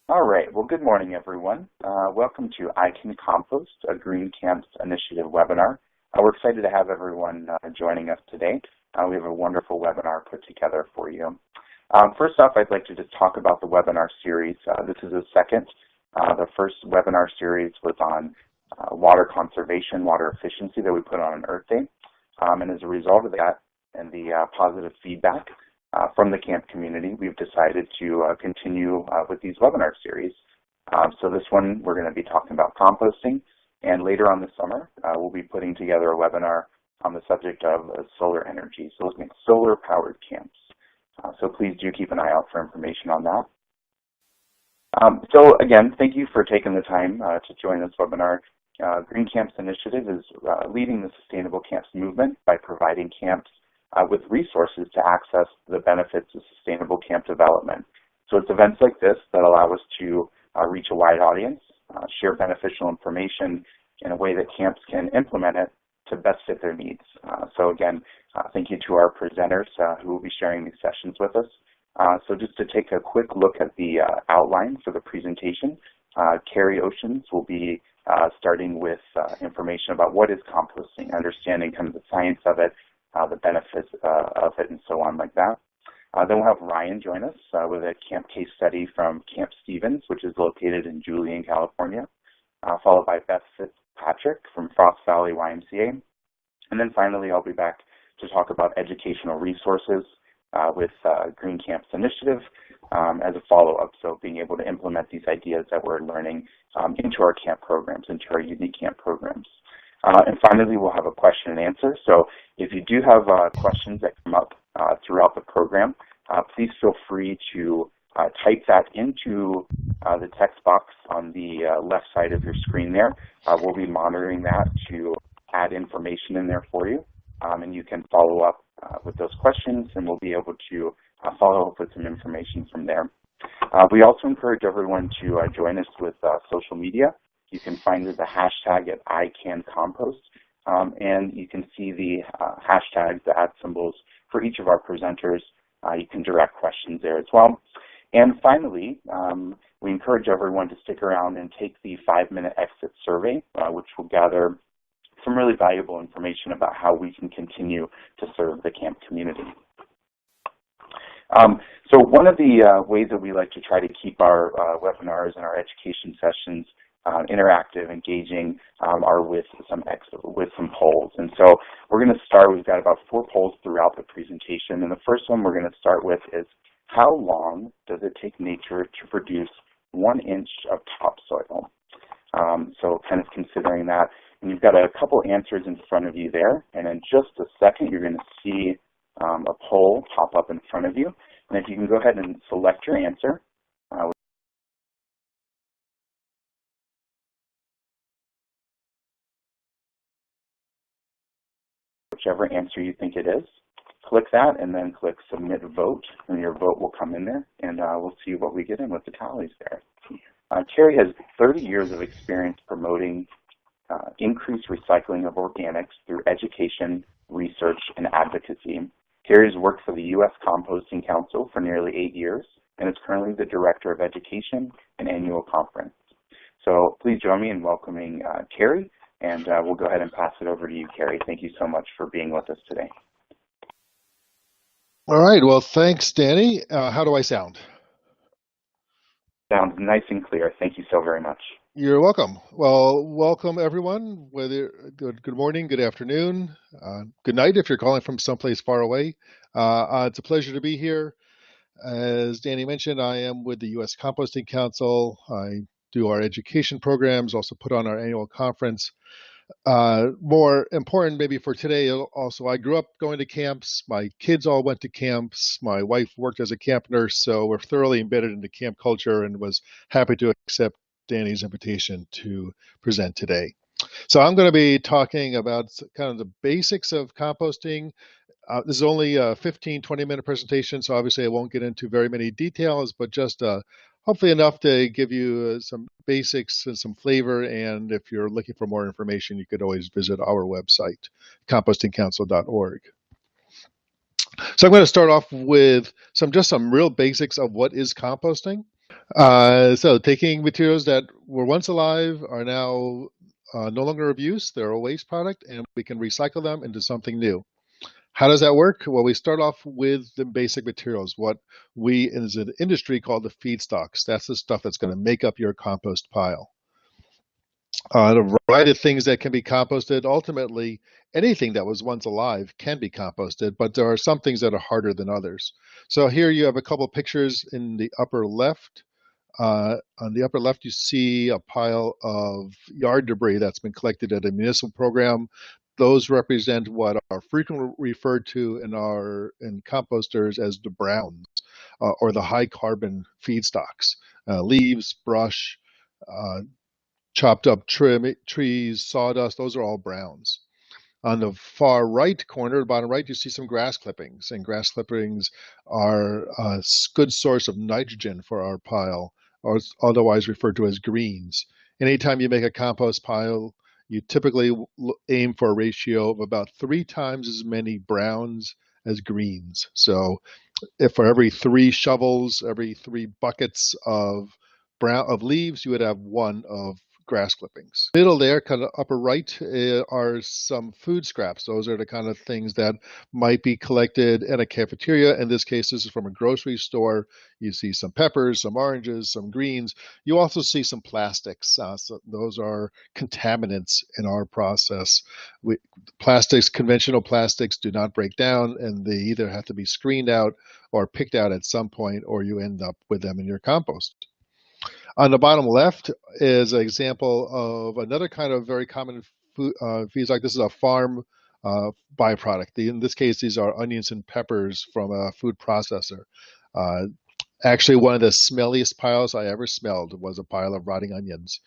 All right. Well, good morning, everyone. Welcome to I Can Compost, a Green Camps Initiative webinar. We're excited to have everyone joining us today. We have a wonderful webinar put together for you. First off, I'd like to just talk about the webinar series. This is the second. The first webinar series was on water conservation, water efficiency that we put on Earth Day. And as a result of that and the positive feedback from the camp community, we've decided to continue with these webinar series. So this one, we're going to be talking about composting, and later on this summer, we'll be putting together a webinar on the subject of solar energy, so looking at solar-powered camps. So please do keep an eye out for information on that. So again, thank you for taking the time to join this webinar. Green Camps Initiative is leading the sustainable camps movement by providing camps with resources to access the benefits of sustainable camp development. So it's events like this that allow us to reach a wide audience, share beneficial information in a way that camps can implement it to best fit their needs. So again, thank you to our presenters who will be sharing these sessions with us. So just to take a quick look at the outline for the presentation, Carrie Oceans will be starting with information about what is composting, understanding kind of the science of it, the benefits of it, and so on like that. Then we'll have Ryan join us with a camp case study from Camp Stevens, which is located in Julian, California, followed by Beth Fitzpatrick from Frost Valley YMCA. And then finally, I'll be back to talk about educational resources with Green Camps Initiative as a follow-up, so being able to implement these ideas that we're learning into our camp programs, into our unique camp programs. And finally, we'll have a question and answer. So if you do have questions that come up throughout the program, please feel free to type that into the text box on the left side of your screen there. We'll be monitoring that to add information in there for you. And you can follow up with those questions, and we'll be able to follow up with some information from there. We also encourage everyone to join us with social media. You can find the hashtag at ICanCompost, and you can see the hashtags, the @ symbols for each of our presenters. You can direct questions there as well. And finally, we encourage everyone to stick around and take the 5-minute exit survey, which will gather some really valuable information about how we can continue to serve the camp community. So one of the ways that we like to try to keep our webinars and our education sessions interactive, engaging, are with some polls. And so we're going to start, we've got about 4 polls throughout the presentation. And the first one we're going to start with is, how long does it take nature to produce 1 inch of topsoil? So kind of considering that. And you've got a couple answers in front of you there. And in just a second, you're going to see a poll pop up in front of you. And if you can go ahead and select your answer, whichever answer you think it is, click that and then click Submit Vote, and your vote will come in there, and we'll see what we get in with the tallies there. Carrie has 30 years of experience promoting increased recycling of organics through education, research, and advocacy. Carrie has worked for the U.S. Composting Council for nearly 8 years and is currently the Director of Education and Annual Conference. So please join me in welcoming Carrie, and we'll go ahead and pass it over to you, Carrie. Thank you so much for being with us today. All right. Well, thanks, Danny. How do I sound? Sounds nice and clear. Thank you so very much. You're welcome. Well, welcome, everyone. Whether good morning, good afternoon, good night if you're calling from someplace far away. It's a pleasure to be here. As Danny mentioned, I am with the U.S. Composting Council. I do our education programs, also put on our annual conference. More important maybe for today, also, I grew up going to camps. My kids all went to camps. My wife worked as a camp nurse, so we're thoroughly embedded into camp culture, and was happy to accept Danny's invitation to present today. So I'm going to be talking about kind of the basics of composting. This is only a 15, 20-minute presentation, so obviously I won't get into very many details, but just hopefully enough to give you some basics and some flavor. And if you're looking for more information, you could always visit our website, compostingcouncil.org. So I'm going to start off with some real basics of what is composting. So taking materials that were once alive are now no longer of use. They're a waste product, and we can recycle them into something new. How does that work? Well, we start off with the basic materials, what we as an industry call the feedstocks. That's the stuff that's going to make up your compost pile. A variety of things that can be composted. Ultimately, anything that was once alive can be composted, but there are some things that are harder than others. So here you have a couple pictures in the upper left. On the upper left, you see a pile of yard debris that's been collected at a municipal program. Those represent what are frequently referred to in composters as the browns, or the high carbon feedstocks. Leaves, brush, uh, chopped up trees, sawdust, those are all browns. On the far right corner, the bottom right, you see some grass clippings, and grass clippings are a good source of nitrogen for our pile, or otherwise referred to as greens. Anytime you make a compost pile, you typically aim for a ratio of about 3 times as many browns as greens. So if for every 3 shovels, every 3 buckets of leaves, you would have one of grass clippings. Middle there, kind of upper right, are some food scraps. Those are the kind of things that might be collected at a cafeteria. In this case, this is from a grocery store. You see some peppers, some oranges, some greens. You also see some plastics. So those are contaminants in our process. Plastics, conventional plastics, do not break down, and they either have to be screened out or picked out at some point, or you end up with them in your compost. On the bottom left is an example of another kind of very common food, feedstock. This is a farm byproduct. In this case, these are onions and peppers from a food processor. Uh, Actually, one of the smelliest piles I ever smelled was a pile of rotting onions.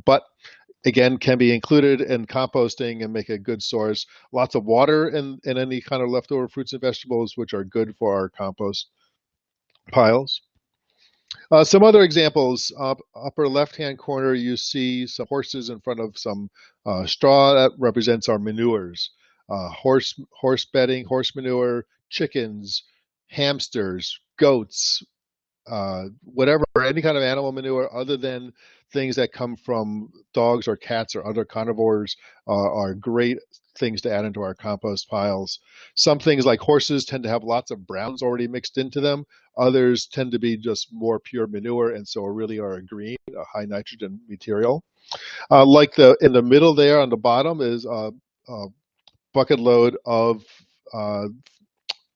But again, can be included in composting and make a good source. Lots of water in any kind of leftover fruits and vegetables, which are good for our compost piles. Some other examples, upper left-hand corner, you see some horses in front of some straw that represents our manures. Horse bedding, horse manure, chickens, hamsters, goats, whatever, any kind of animal manure other than things that come from dogs or cats or other carnivores are great things to add into our compost piles. Some things like horses tend to have lots of browns already mixed into them. Others tend to be just more pure manure, and so really are a green, a high nitrogen material. Like in the middle there on the bottom is a bucket load of uh,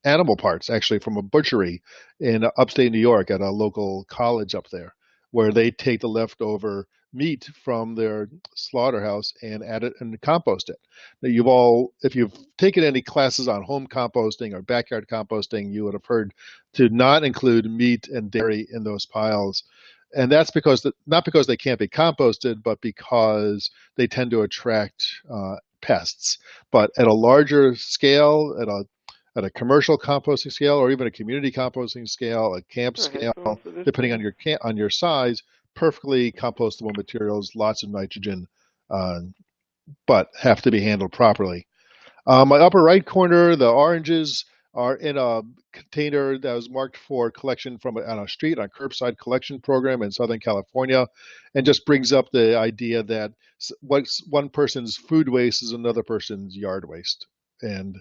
animal parts, actually from a butchery in upstate New York at a local college up there, where they take the leftover meat from their slaughterhouse and add it and compost it. Now, if you've taken any classes on home composting or backyard composting, you would have heard to not include meat and dairy in those piles. And that's not because they can't be composted, but because they tend to attract pests. But at a larger scale, at a commercial composting scale, or even a community composting scale, a camp scale, depending on your size, perfectly compostable materials, lots of nitrogen, uh, but have to be handled properly. My upper right corner, the oranges are in a container that was marked for collection from on a street, on a curbside collection program in Southern California, and just brings up the idea that what's one person's food waste is another person's yard waste. And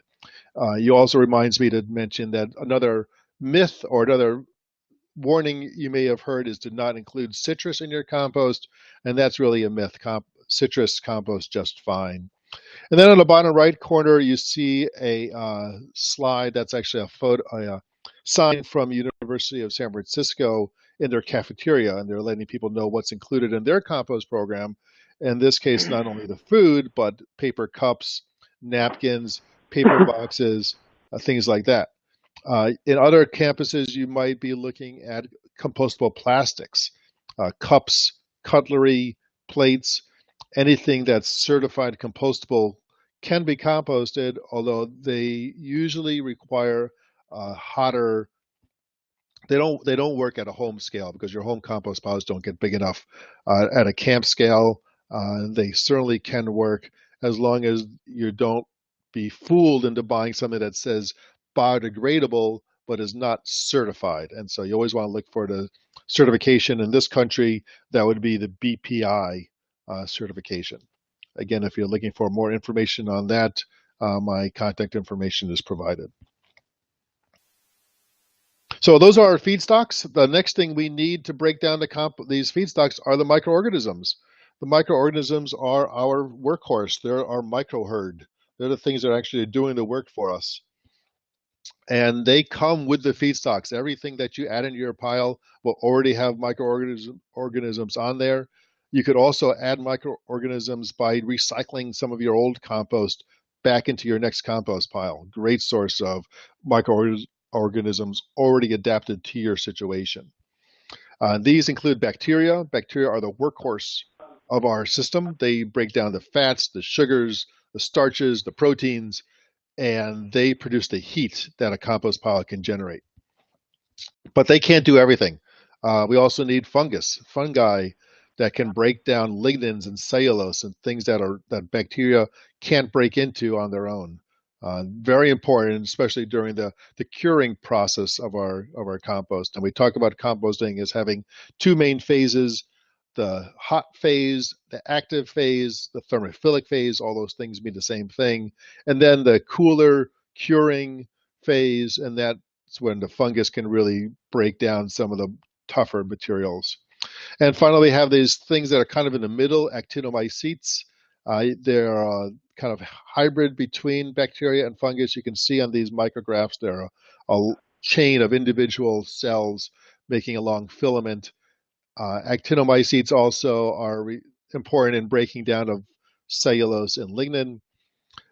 you also reminds me to mention that another myth or another warning you may have heard is to not include citrus in your compost, and that's really a myth. Citrus compost just fine. And then on the bottom right corner, you see a slide that's actually a sign from University of San Francisco in their cafeteria, and they're letting people know what's included in their compost program. In this case, not only the food, but paper cups, napkins, paper boxes, things like that. In other campuses, you might be looking at compostable plastics, cups, cutlery, plates, anything that's certified compostable can be composted, although they usually require hotter. They don't work at a home scale because your home compost piles don't get big enough. At a camp scale, they certainly can work as long as you don't be fooled into buying something that says biodegradable but is not certified. And so you always want to look for the certification in this country, that would be the BPI certification. Again, if you're looking for more information on that, my contact information is provided. So those are our feedstocks. The next thing we need to break down these feedstocks are the microorganisms. The microorganisms are our workhorse. They're our microherd. They're the things that are actually doing the work for us. And they come with the feedstocks. Everything that you add into your pile will already have microorganisms on there. You could also add microorganisms by recycling some of your old compost back into your next compost pile. Great source of microorganisms already adapted to your situation. These include bacteria. Bacteria are the workhorse of our system. They break down the fats, the sugars, the starches, the proteins, and they produce the heat that a compost pile can generate. But they can't do everything. We also need fungi that can break down lignins and cellulose and things that bacteria can't break into on their own. Very important, especially during the curing process of our compost. And we talk about composting as having two main phases: the hot phase, the active phase, the thermophilic phase. All those things mean the same thing. And then the cooler curing phase, and that's when the fungus can really break down some of the tougher materials. And finally, we have these things that are kind of in the middle, actinomycetes. They're kind of hybrid between bacteria and fungus. You can see on these micrographs there are a chain of individual cells making a long filament. Actinomycetes also are important in breaking down of cellulose and lignin.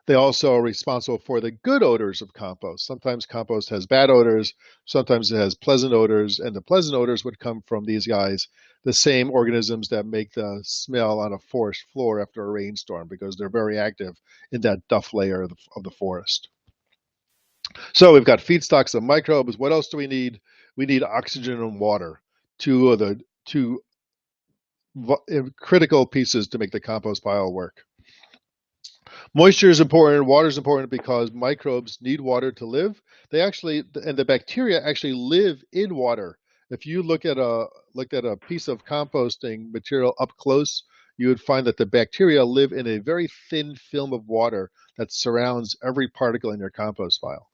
They also are responsible for the good odors of compost. Sometimes compost has bad odors, sometimes it has pleasant odors, and the pleasant odors would come from these guys, the same organisms that make the smell on a forest floor after a rainstorm, because they're very active in that duff layer of the forest. So we've got feedstocks of microbes. What else do we need? We need oxygen and water, two of the critical pieces to make the compost pile work. Moisture is important, water is important because microbes need water to live. And the bacteria actually live in water. If you looked at a piece of composting material up close, you would find that the bacteria live in a very thin film of water that surrounds every particle in your compost pile.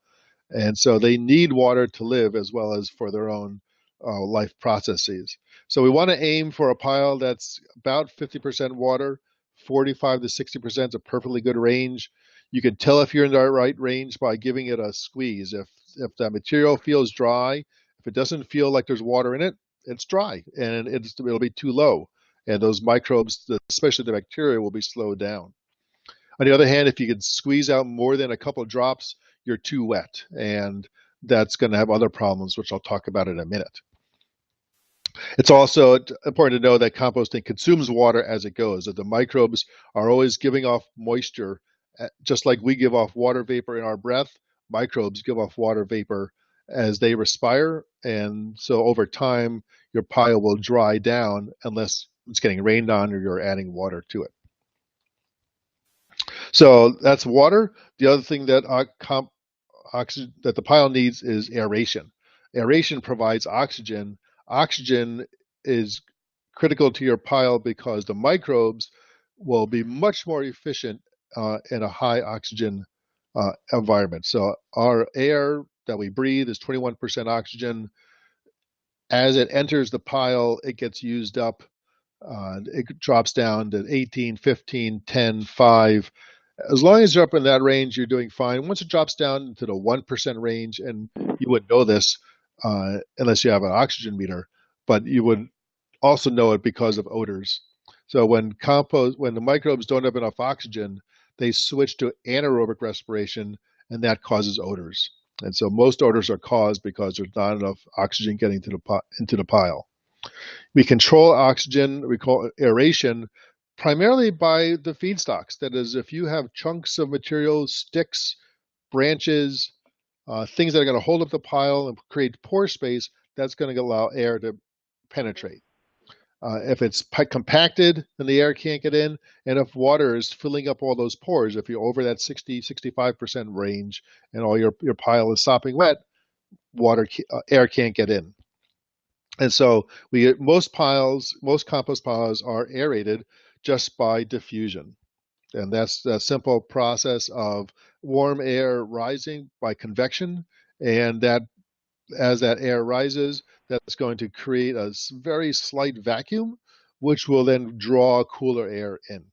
And so they need water to live as well as for their own life processes. So we want to aim for a pile that's about 50% water. 45 to 60% is a perfectly good range. You can tell if you're in the right range by giving it a squeeze. If that material feels dry, if it doesn't feel like there's water in it, it's dry and it'll be too low. And those microbes, especially the bacteria, will be slowed down. On the other hand, if you can squeeze out more than a couple of drops, you're too wet. And that's going to have other problems, which I'll talk about in a minute. It's also important to know that composting consumes water as it goes, that the microbes are always giving off moisture. Just like we give off water vapor in our breath, microbes give off water vapor as they respire. And so over time, your pile will dry down unless it's getting rained on or you're adding water to it. So that's water. The other thing that oxygen that the pile needs is aeration. Aeration provides oxygen. Oxygen is critical to your pile because the microbes will be much more efficient in a high oxygen environment. So our air that we breathe is 21% oxygen. As it enters the pile, it gets used up. It drops down to 18, 15, 10, 5. As long as you're up in that range, you're doing fine. Once it drops down to the 1% range, and you wouldn't know this unless you have an oxygen meter, but you would also know it because of odors. So when the microbes don't have enough oxygen, they switch to anaerobic respiration, and that causes odors. And so most odors are caused because there's not enough oxygen getting into the pile. We control oxygen, we call it aeration, primarily by the feedstocks. That is, if you have chunks of materials, sticks, branches, things that are going to hold up the pile and create pore space, that's going to allow air to penetrate. If it's compacted, then the air can't get in. And if water is filling up all those pores, if you're over that 60, 65% range and all your pile is sopping wet, air can't get in. And so most compost piles are aerated just by diffusion. And that's the simple process of warm air rising by convection. And that as that air rises, that's going to create a very slight vacuum, which will then draw cooler air in.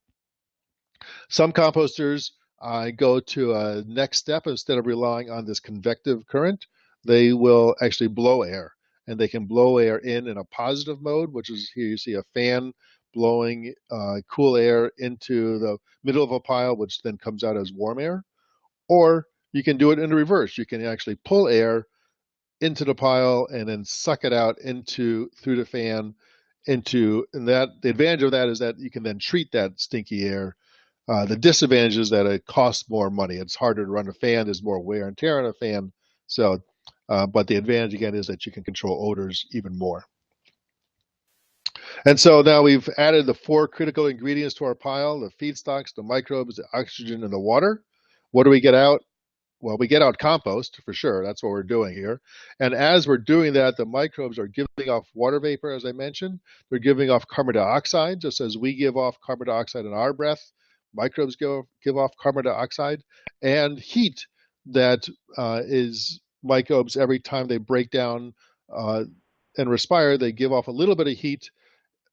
Some composters go to a next step. Instead of relying on this convective current, they will actually blow air. And they can blow air in a positive mode, which is here you see a fan blowing cool air into the middle of a pile, which then comes out as warm air. Or you can do it in reverse. You can actually pull air into the pile and then suck it out through the fan and that the advantage of that is that you can then treat that stinky air. The disadvantage is that it costs more money. It's harder to run a fan. There's more wear and tear on a fan. So, but the advantage again is that you can control odors even more. And so now we've added the 4 critical ingredients to our pile: the feedstocks, the microbes, the oxygen, and the water. What do we get out? Well, we get out compost for sure. That's what we're doing here. And as we're doing that, the microbes are giving off water vapor, as I mentioned. They're giving off carbon dioxide, just as we give off carbon dioxide in our breath. Microbes give off carbon dioxide and heat that is microbes every time they break down and respire. They give off a little bit of heat.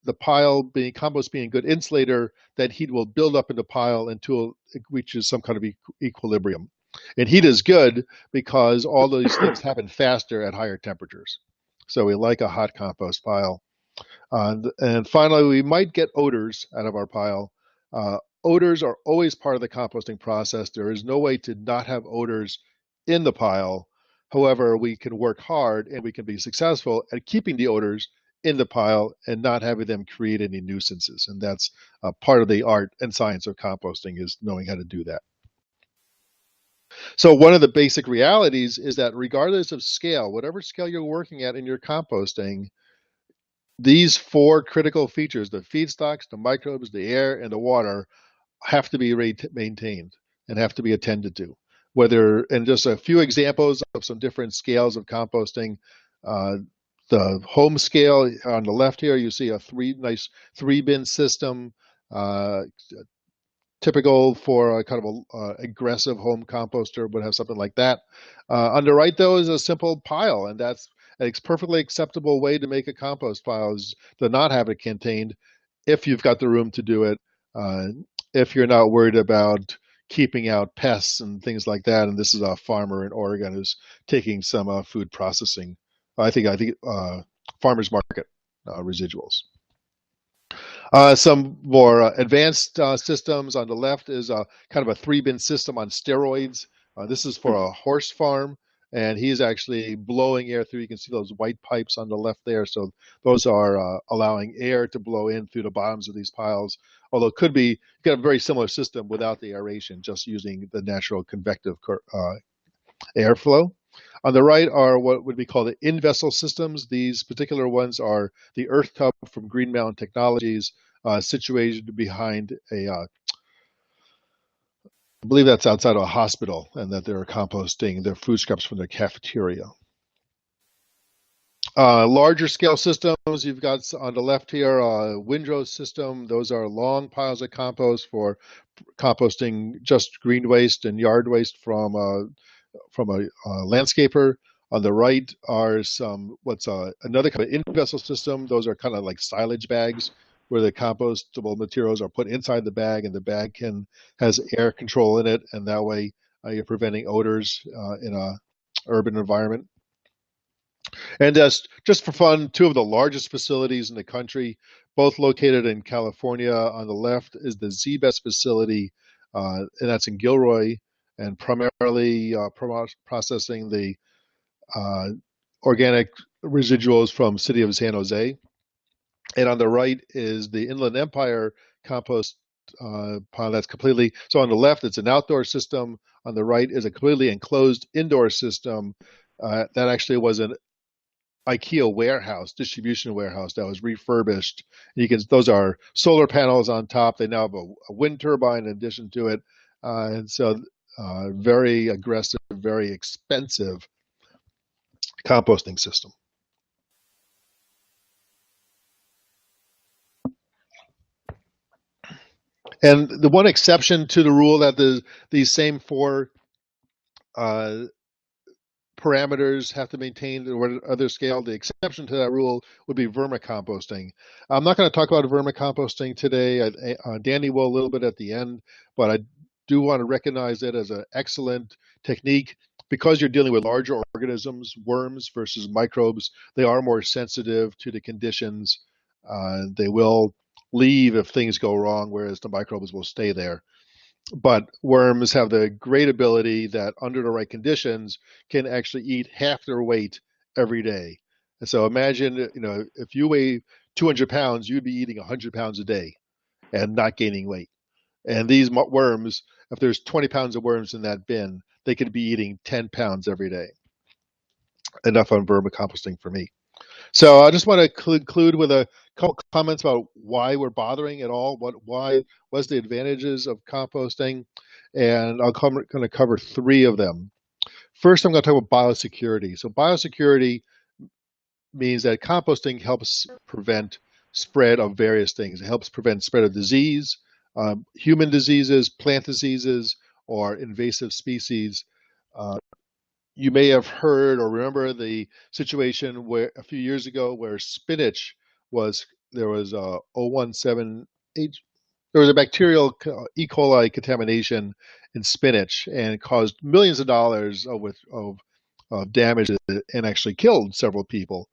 The pile compost being a good insulator, that heat will build up in the pile until it reaches some kind of equilibrium. And heat is good because all these things happen faster at higher temperatures. So we like a hot compost pile. And finally, we might get odors out of our pile. Odors are always part of the composting process. There is no way to not have odors in the pile. However, we can work hard and we can be successful at keeping the odors in the pile and not having them create any nuisances. And that's part of the art and science of composting, is knowing how to do that. So one of the basic realities is that regardless of scale, whatever scale you're working at in your composting, these 4 critical features, the feedstocks, the microbes, the air, and the water, have to be maintained and have to be attended to. And just a few examples of some different scales of composting. The home scale on the left here, you see a nice 3-bin system, typical for a kind of aggressive home composter would have something like that. On the right, though, is a simple pile, and that's a perfectly acceptable way to make a compost pile, is to not have it contained if you've got the room to do it, if you're not worried about keeping out pests and things like that. And this is a farmer in Oregon who's taking some food processing, I think farmers market residuals. Some more advanced systems. On the left is kind of a 3-bin system on steroids. This is for a horse farm, and he's actually blowing air through. You can see those white pipes on the left there. So those are allowing air to blow in through the bottoms of these piles. Although it could be, you get a very similar system without the aeration, just using the natural convective airflow. On the right are what would be called the in-vessel systems. These particular ones are the Earth Tub from Green Mountain Technologies, situated behind I believe that's outside of a hospital, and that they're composting their food scraps from their cafeteria. Larger scale systems, you've got on the left here a windrow system. Those are long piles of compost for composting just green waste and yard waste from a landscaper. On the right are another kind of in-vessel system. Those are kind of like silage bags where the compostable materials are put inside the bag, and the bag has air control in it, and that way you're preventing odors in a urban environment. And just for fun, 2 of the largest facilities in the country, both located in California. On the left is the ZBES facility, and that's in Gilroy, and primarily processing the organic residuals from city of San Jose. And on the right is the Inland Empire compost pile. That's completely, so on the left it's an outdoor system. On the right is a completely enclosed indoor system that actually was an IKEA distribution warehouse that was refurbished. Those are solar panels on top. They now have a wind turbine in addition to it. And so very aggressive, very expensive composting system. And the one exception to the rule that these same four uh, parameters have to maintain the other scale, the exception to that rule would be vermicomposting. I'm not going to talk about vermicomposting today. Danny will a little bit at the end, but I do want to recognize it as an excellent technique because you're dealing with larger organisms, worms versus microbes. They are more sensitive to the conditions. They will leave if things go wrong, whereas the microbes will stay there. But worms have the great ability that under the right conditions can actually eat half their weight every day. And so imagine, if you weigh 200 pounds, you'd be eating 100 pounds a day and not gaining weight. And these worms, if there's 20 pounds of worms in that bin, they could be eating 10 pounds every day. Enough on vermicomposting for me. So I just want to conclude with a couple comments about why we're bothering at all, what's the advantages of composting, and going to cover three of them. First, I'm going to talk about biosecurity. So biosecurity means that composting helps prevent spread of various things. It helps prevent spread of disease, human diseases, plant diseases, or invasive species. You may have heard or remember the situation where a few years ago where spinach there was a 017H, there was a bacterial E. coli contamination in spinach and caused millions of dollars of damage and actually killed several people.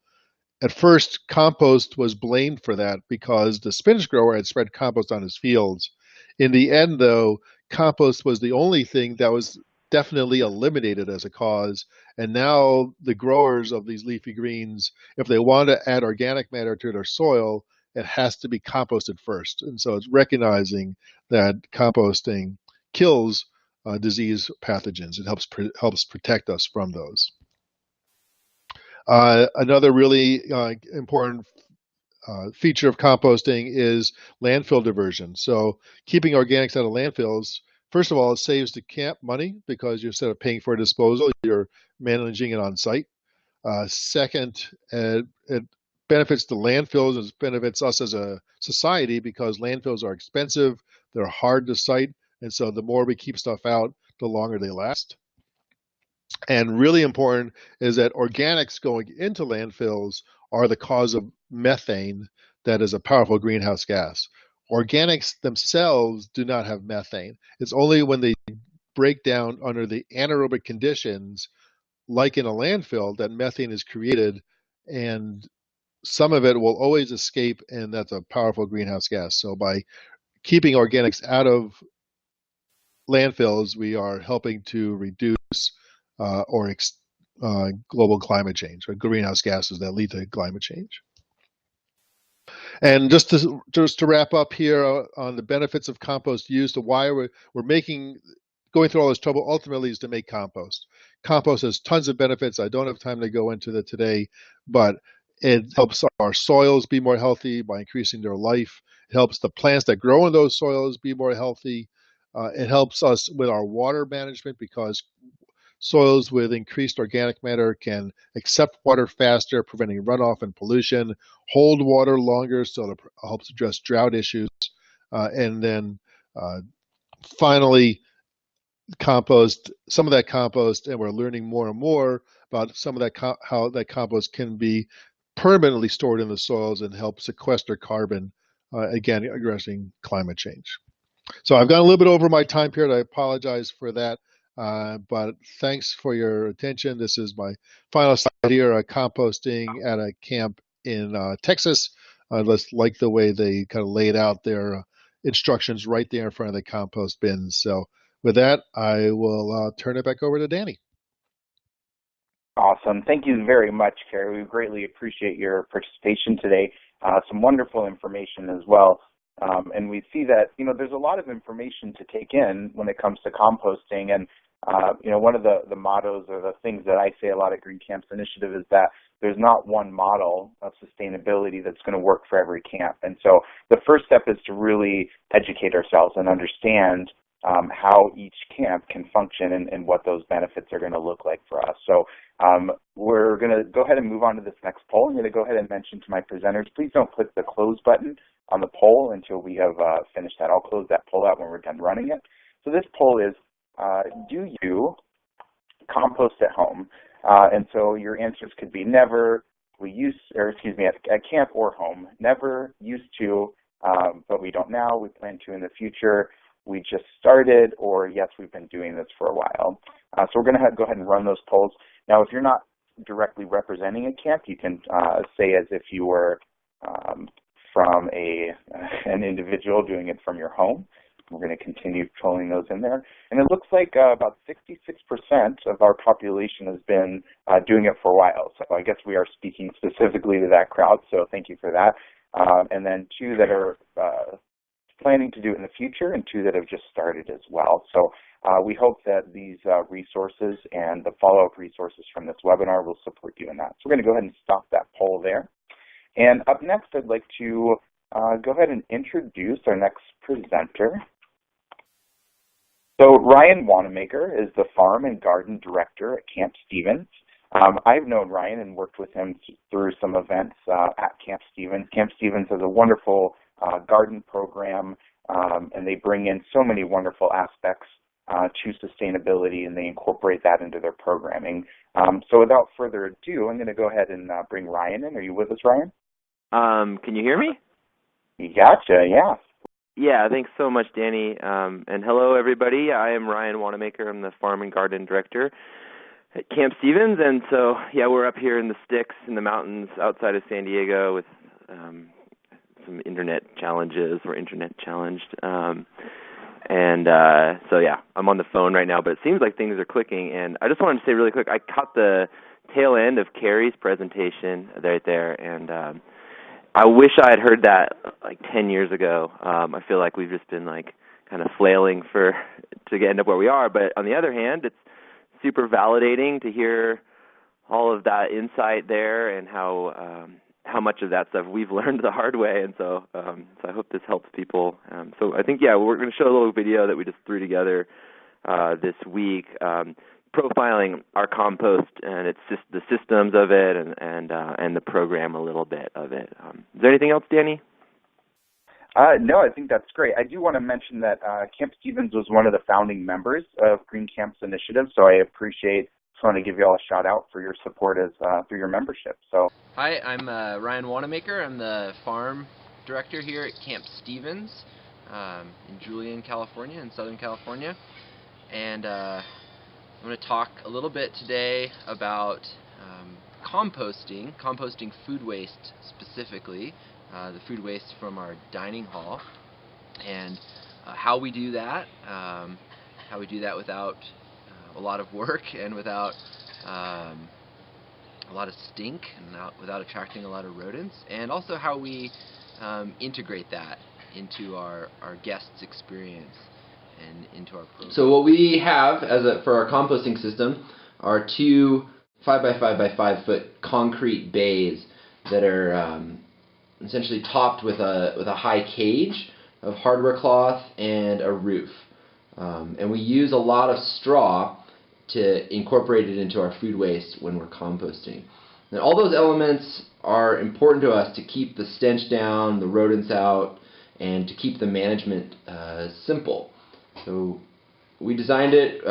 At first, compost was blamed for that because the spinach grower had spread compost on his fields. In the end, though, compost was the only thing that was definitely eliminated as a cause. And now the growers of these leafy greens, if they want to add organic matter to their soil, it has to be composted first. And so it's recognizing that composting kills disease pathogens. It helps protect us from those. Another really important feature of composting is landfill diversion. So keeping organics out of landfills, first of all, it saves the camp money because instead of paying for a disposal, you're managing it on site. Second, it benefits the landfills and benefits us as a society because landfills are expensive, they're hard to site, and so the more we keep stuff out, the longer they last. And really important is that organics going into landfills are the cause of methane, that is a powerful greenhouse gas. Organics themselves do not have methane. It's only when they break down under the anaerobic conditions, like in a landfill, that methane is created, and some of it will always escape, and that's a powerful greenhouse gas. So by keeping organics out of landfills, we are helping to reduce global climate change, or greenhouse gases that lead to climate change. And just to wrap up here on the benefits of compost use, to why we're going through all this trouble ultimately is to make compost. Compost has tons of benefits. I don't have time to go into that today, but it helps our soils be more healthy by increasing their life. It helps the plants that grow in those soils be more healthy. It helps us with our water management because soils with increased organic matter can accept water faster, preventing runoff and pollution, hold water longer, so it helps address drought issues. And then finally, some of that compost, and we're learning more and more about some of that, how that compost can be permanently stored in the soils and help sequester carbon, again, addressing climate change. So I've gone a little bit over my time period. I apologize for that. But thanks for your attention. This is my final slide here, composting at a camp in Texas. Let's like the way they kind of laid out their instructions right there in front of the compost bins. So with that, I will turn it back over to Danny. Awesome. Thank you very much, Kerry. We greatly appreciate your participation today. Some wonderful information as well. And we see that, there's a lot of information to take in when it comes to composting. And, one of the mottos or the things that I say a lot at Green Camps Initiative is that there's not one model of sustainability that's going to work for every camp. And so the first step is to really educate ourselves and understand how each camp can function and what those benefits are going to look like for us. So we're going to go ahead and move on to this next poll. I'm going to go ahead and mention to my presenters, please don't click the close button on the poll until we have finished that. I'll close that poll out when we're done running it. So this poll is, do you compost at home? And so your answers could be never, at camp or home, never, used to, but we don't now, we plan to in the future, we just started, or yes, we've been doing this for a while. So we're going to go ahead and run those polls. Now, if you're not directly representing a camp, you can say as if you were from an individual doing it from your home. We're going to continue polling those in there. And it looks like about 66% of our population has been doing it for a while. So I guess we are speaking specifically to that crowd, so thank you for that. And then 2 that are planning to do it in the future, and 2 that have just started as well. So we hope that these resources and the follow-up resources from this webinar will support you in that. So we're going to go ahead and stop that poll there. And up next, I'd like to go ahead and introduce our next presenter. So Ryan Wanamaker is the Farm and Garden Director at Camp Stevens. I've known Ryan and worked with him through some events at Camp Stevens. Camp Stevens has a wonderful garden program, and they bring in so many wonderful aspects to sustainability, and they incorporate that into their programming. So without further ado, I'm going to go ahead and bring Ryan in. Are you with us, Ryan? Can you hear me? Gotcha, yeah. Yeah, thanks so much, Danny. And hello, everybody. I am Ryan Wanamaker. I'm the Farm and Garden Director at Camp Stevens. And so, yeah, we're up here in the sticks in the mountains outside of San Diego with some internet challenges. We're internet challenged. So, yeah, I'm on the phone right now, but it seems like things are clicking. And I just wanted to say really quick, I caught the tail end of Carrie's presentation right there, and I wish I had heard that like 10 years ago. I feel like we've just been like kind of flailing to end up where we are. But on the other hand, it's super validating to hear all of that insight there and how much of that stuff we've learned the hard way. And so I hope this helps people. So I think, yeah, we're going to show a little video that we just threw together this week, profiling our compost and the systems of it and the program a little bit of it. Is there anything else, Danny? No, I think that's great. I do want to mention that Camp Stevens was one of the founding members of Green Camps Initiative, so I just want to give you all a shout out for your support through your membership. So, hi, I'm Ryan Wanamaker. I'm the Farm Director here at Camp Stevens in Julian, California, in Southern California. And I'm going to talk a little bit today about composting food waste specifically, the food waste from our dining hall, and how we do that, without a lot of work and without a lot of stink and without attracting a lot of rodents, and also how we integrate that into our guests' experience and into our program. So what we have for our composting system are 2 5x5 by 5 foot concrete bays that are essentially topped with a high cage of hardware cloth and a roof. And we use a lot of straw to incorporate it into our food waste when we're composting. And all those elements are important to us to keep the stench down, the rodents out, and to keep the management simple. So we designed it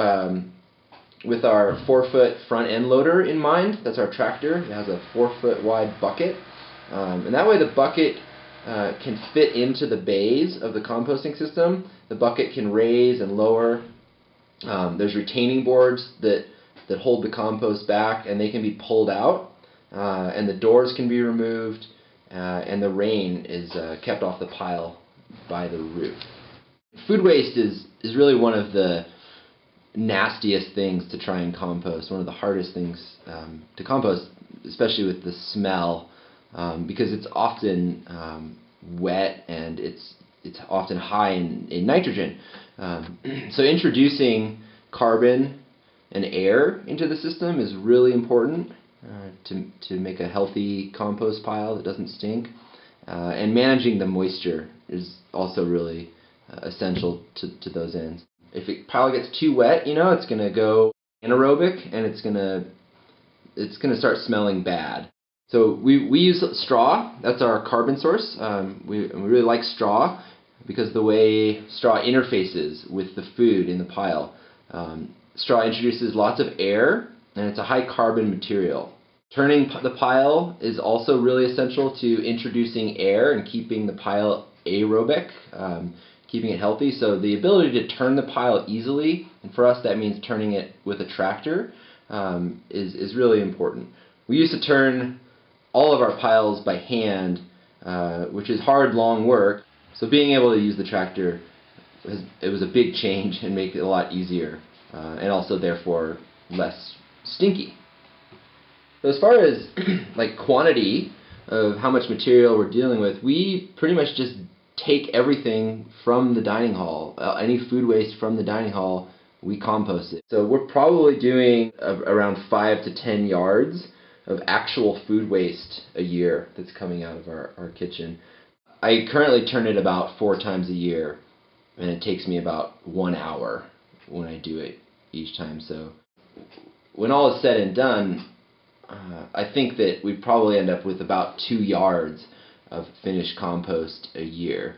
with our 4-foot front end loader in mind. That's our tractor. It has a 4-foot wide bucket. And that way the bucket can fit into the bays of the composting system. The bucket can raise and lower. There's retaining boards that hold the compost back, and they can be pulled out. And the doors can be removed, and the rain is kept off the pile by the roof. Food waste is really one of the nastiest things to try and compost, one of the hardest things to compost, especially with the smell, because it's often wet and it's often high in nitrogen. So introducing carbon and air into the system is really important to make a healthy compost pile that doesn't stink. And managing the moisture is also really essential to those ends. If a pile gets too wet, it's going to go anaerobic and it's going to start smelling bad. So we use straw. That's our carbon source. We really like straw because the way straw interfaces with the food in the pile. Straw introduces lots of air, and it's a high carbon material. Turning the pile is also really essential to introducing air and keeping the pile aerobic, keeping it healthy. So the ability to turn the pile easily, and for us that means turning it with a tractor, is really important. We used to turn all of our piles by hand, which is hard, long work. So being able to use the tractor, it was a big change and make it a lot easier, and also therefore less stinky. So as far as like quantity of how much material we're dealing with, we pretty much just take everything from the dining hall. Any food waste from the dining hall, we compost it. So we're probably doing around 5 to 10 yards of actual food waste a year that's coming out of our kitchen. I currently turn it about 4 times a year, and it takes me about 1 hour when I do it each time. So when all is said and done, I think that we'd probably end up with about 2 yards of finished compost a year.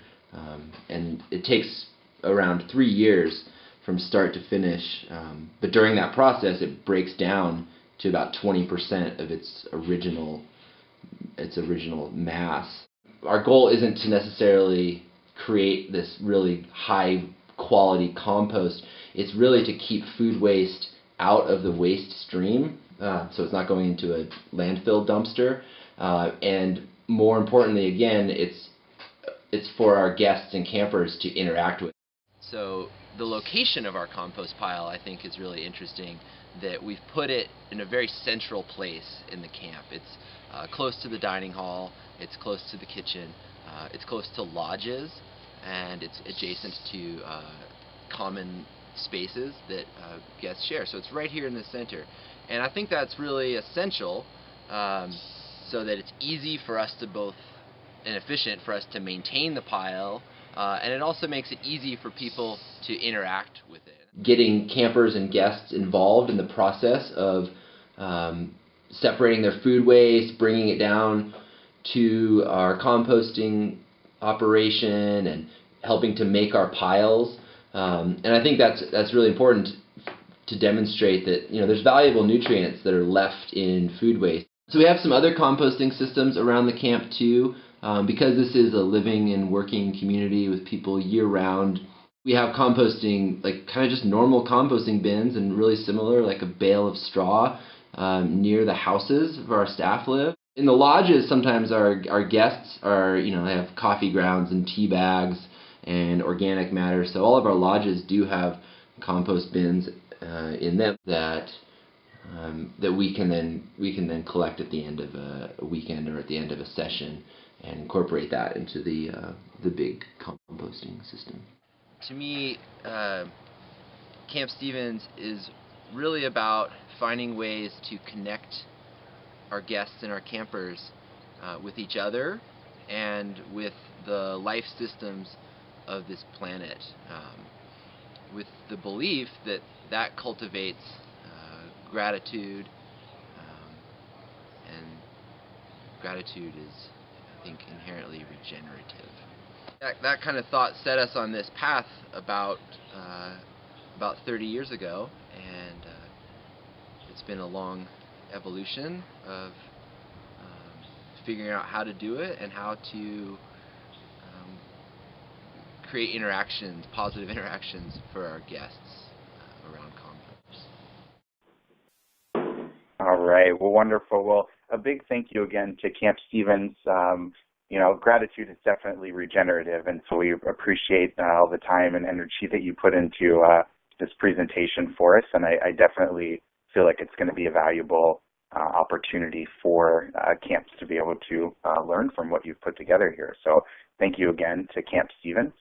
And it takes around 3 years from start to finish. But during that process, it breaks down to about 20% of its original mass. Our goal isn't to necessarily create this really high quality compost. It's really to keep food waste out of the waste stream, so it's not going into a landfill dumpster. And more importantly, again, it's for our guests and campers to interact with. So the location of our compost pile, I think, is really interesting, that we've put it in a very central place in the camp. It's close to the dining hall, it's close to the kitchen, it's close to lodges, and it's adjacent to common spaces that guests share. So it's right here in the center. And I think that's really essential, so that it's easy for us to and efficient for us to maintain the pile, and it also makes it easy for people to interact with it. Getting campers and guests involved in the process of separating their food waste, bringing it down to our composting operation, and helping to make our piles. And I think that's really important to demonstrate that there's valuable nutrients that are left in food waste. So we have some other composting systems around the camp too, because this is a living and working community with people year-round. We have composting, like kind of just normal composting bins, and really similar, like a bale of straw near the houses where our staff live. In the lodges, sometimes our guests they have coffee grounds and tea bags and organic matter. So all of our lodges do have compost bins in them that we can then collect at the end of a weekend or at the end of a session and incorporate that into the big composting system. To me, Camp Stevens is really about finding ways to connect our guests and our campers with each other and with the life systems of this planet, with the belief that cultivates gratitude, and gratitude is, I think, inherently regenerative. That kind of thought set us on this path about 30 years ago, and it's been a long evolution of figuring out how to do it and how to create interactions, positive interactions for our guests around compost. All right. Well, wonderful. Well, a big thank you again to Camp Stevens. Gratitude is definitely regenerative, and so we appreciate all the time and energy that you put into this presentation for us, and I definitely feel like it's going to be a valuable opportunity for camps to be able to learn from what you've put together here. So thank you again to Camp Stevens.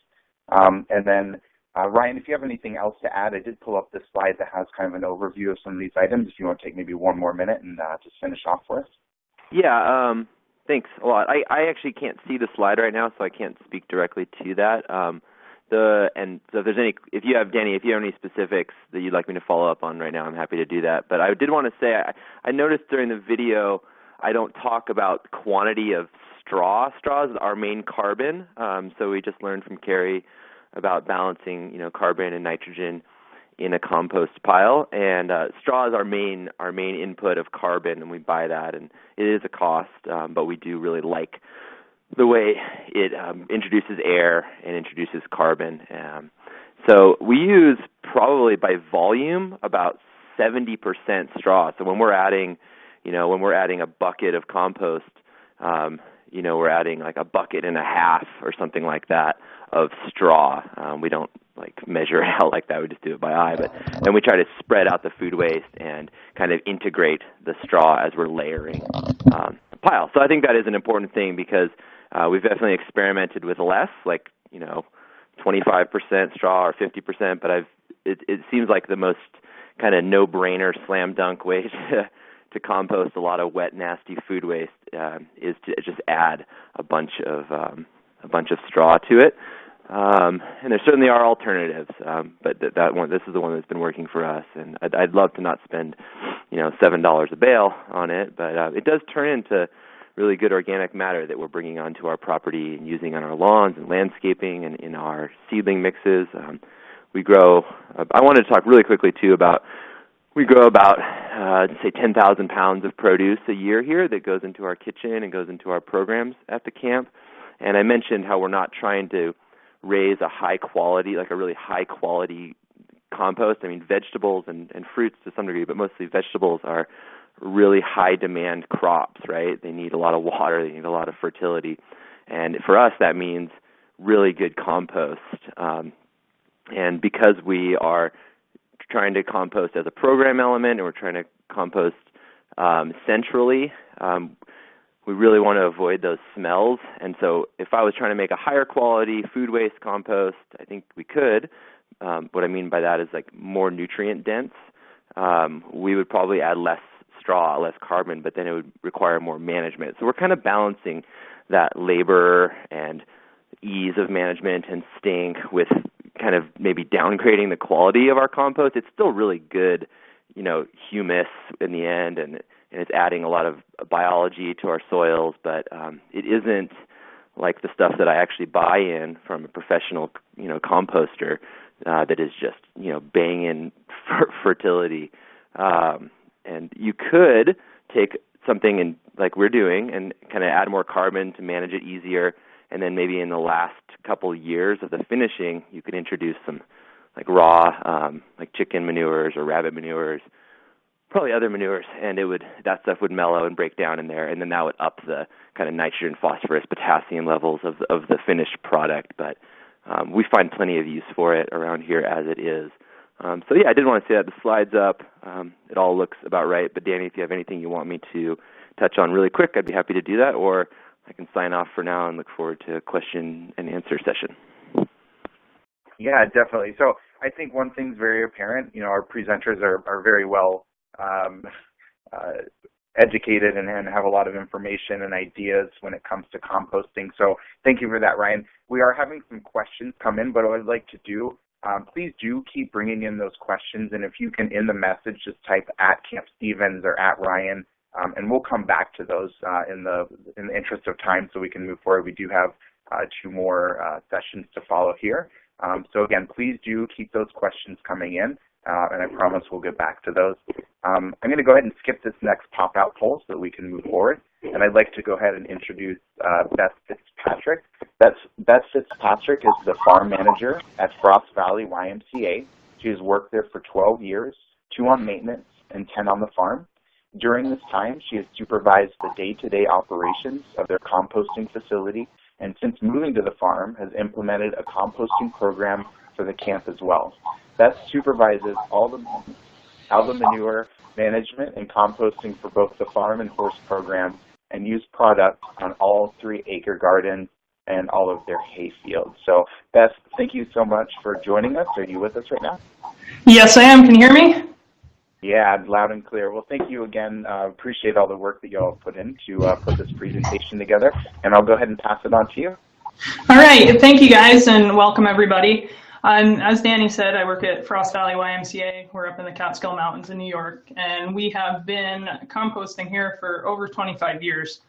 And then, Ryan, if you have anything else to add, I did pull up this slide that has kind of an overview of some of these items. If you want to take maybe one more minute and just finish off for us. Yeah, thanks a lot. I actually can't see the slide right now, so I can't speak directly to that. And so if you have any specifics that you'd like me to follow up on right now, I'm happy to do that. But I did want to say, I noticed during the video, I don't talk about quantity of straws. Straws are our main carbon. So we just learned from Carrie about balancing, carbon and nitrogen in a compost pile. And straw is our main input of carbon, and we buy that, and it is a cost, but we do really like the way it introduces air and introduces carbon. So we use probably by volume about 70% straw. So when we're adding a bucket of compost, we're adding like a bucket and a half or something like that of straw. We don't measure it out like that. We just do it by eye. But then we try to spread out the food waste and kind of integrate the straw as we're layering the pile. So I think that is an important thing because we've definitely experimented with less, 25% straw or 50%. But it seems like the most kind of no-brainer, slam dunk way to compost a lot of wet, nasty food waste is to just add a bunch of straw to it. And there certainly are alternatives, but this is the one that's been working for us. And I'd love to not spend, $7 a bale on it, but it does turn into really good organic matter that we're bringing onto our property and using on our lawns and landscaping and in our seedling mixes. We grow. I wanted to talk really quickly too about. We grow about, say, 10,000 pounds of produce a year here that goes into our kitchen and goes into our programs at the camp. And I mentioned how we're not trying to raise a really high-quality compost. I mean, vegetables and fruits to some degree, but mostly vegetables are really high-demand crops, right? They need a lot of water. They need a lot of fertility. And for us, that means really good compost. And because we are trying to compost as a program element and we're trying to compost centrally, we really want to avoid those smells. And so if I was trying to make a higher quality food waste compost, I think we could. What I mean by that is more nutrient dense. We would probably add less straw, less carbon, but then it would require more management. So we're kind of balancing that labor and ease of management and stink with kind of maybe downgrading the quality of our compost. It's still really good, humus in the end, and it's adding a lot of biology to our soils, but it isn't like the stuff that I actually buy in from a professional, composter that is just, banging fertility. And you could take something and like we're doing and kind of add more carbon to manage it easier, and then maybe in the last couple years of the finishing, you could introduce some raw, chicken manures or rabbit manures, probably other manures, and that stuff would mellow and break down in there, and then that would up the kind of nitrogen, phosphorus, potassium levels of the finished product. But we find plenty of use for it around here as it is. So yeah, I did want to say that. The slide's up. It all looks about right. But Danny, if you have anything you want me to touch on really quick, I'd be happy to do that, or I can sign off for now and look forward to a question and answer session. Yeah, definitely. So I think one thing's very apparent. Our presenters are very well educated and have a lot of information and ideas when it comes to composting. So thank you for that, Ryan. We are having some questions come in, but what I'd like to do, please do keep bringing in those questions. And if you can, in the message, just type @CampStevens or @Ryan, and we'll come back to those in the interest of time so we can move forward. We do have 2 more sessions to follow here. So again, please do keep those questions coming in, and I promise we'll get back to those. I'm going to go ahead and skip this next pop-out poll so that we can move forward. And I'd like to go ahead and introduce Beth Fitzpatrick. Beth Fitzpatrick is the farm manager at Frost Valley YMCA. She has worked there for 12 years, 2 on maintenance and 10 on the farm. During this time, she has supervised the day-to-day operations of their composting facility, and since moving to the farm, has implemented a composting program for the camp as well. Beth supervises all the manure management and composting for both the farm and horse programs, and use products on all 3-acre gardens and all of their hay fields. So, Beth, thank you so much for joining us. Are you with us right now? Yes, I am. Can you hear me? Yeah, loud and clear. Well, thank you again. Appreciate all the work that you all put in to put this presentation together, and I'll go ahead and pass it on to you. All right, thank you guys and welcome everybody. As Danny said, I work at Frost Valley YMCA. We're up in the Catskill Mountains in New York, and we have been composting here for over 25 years.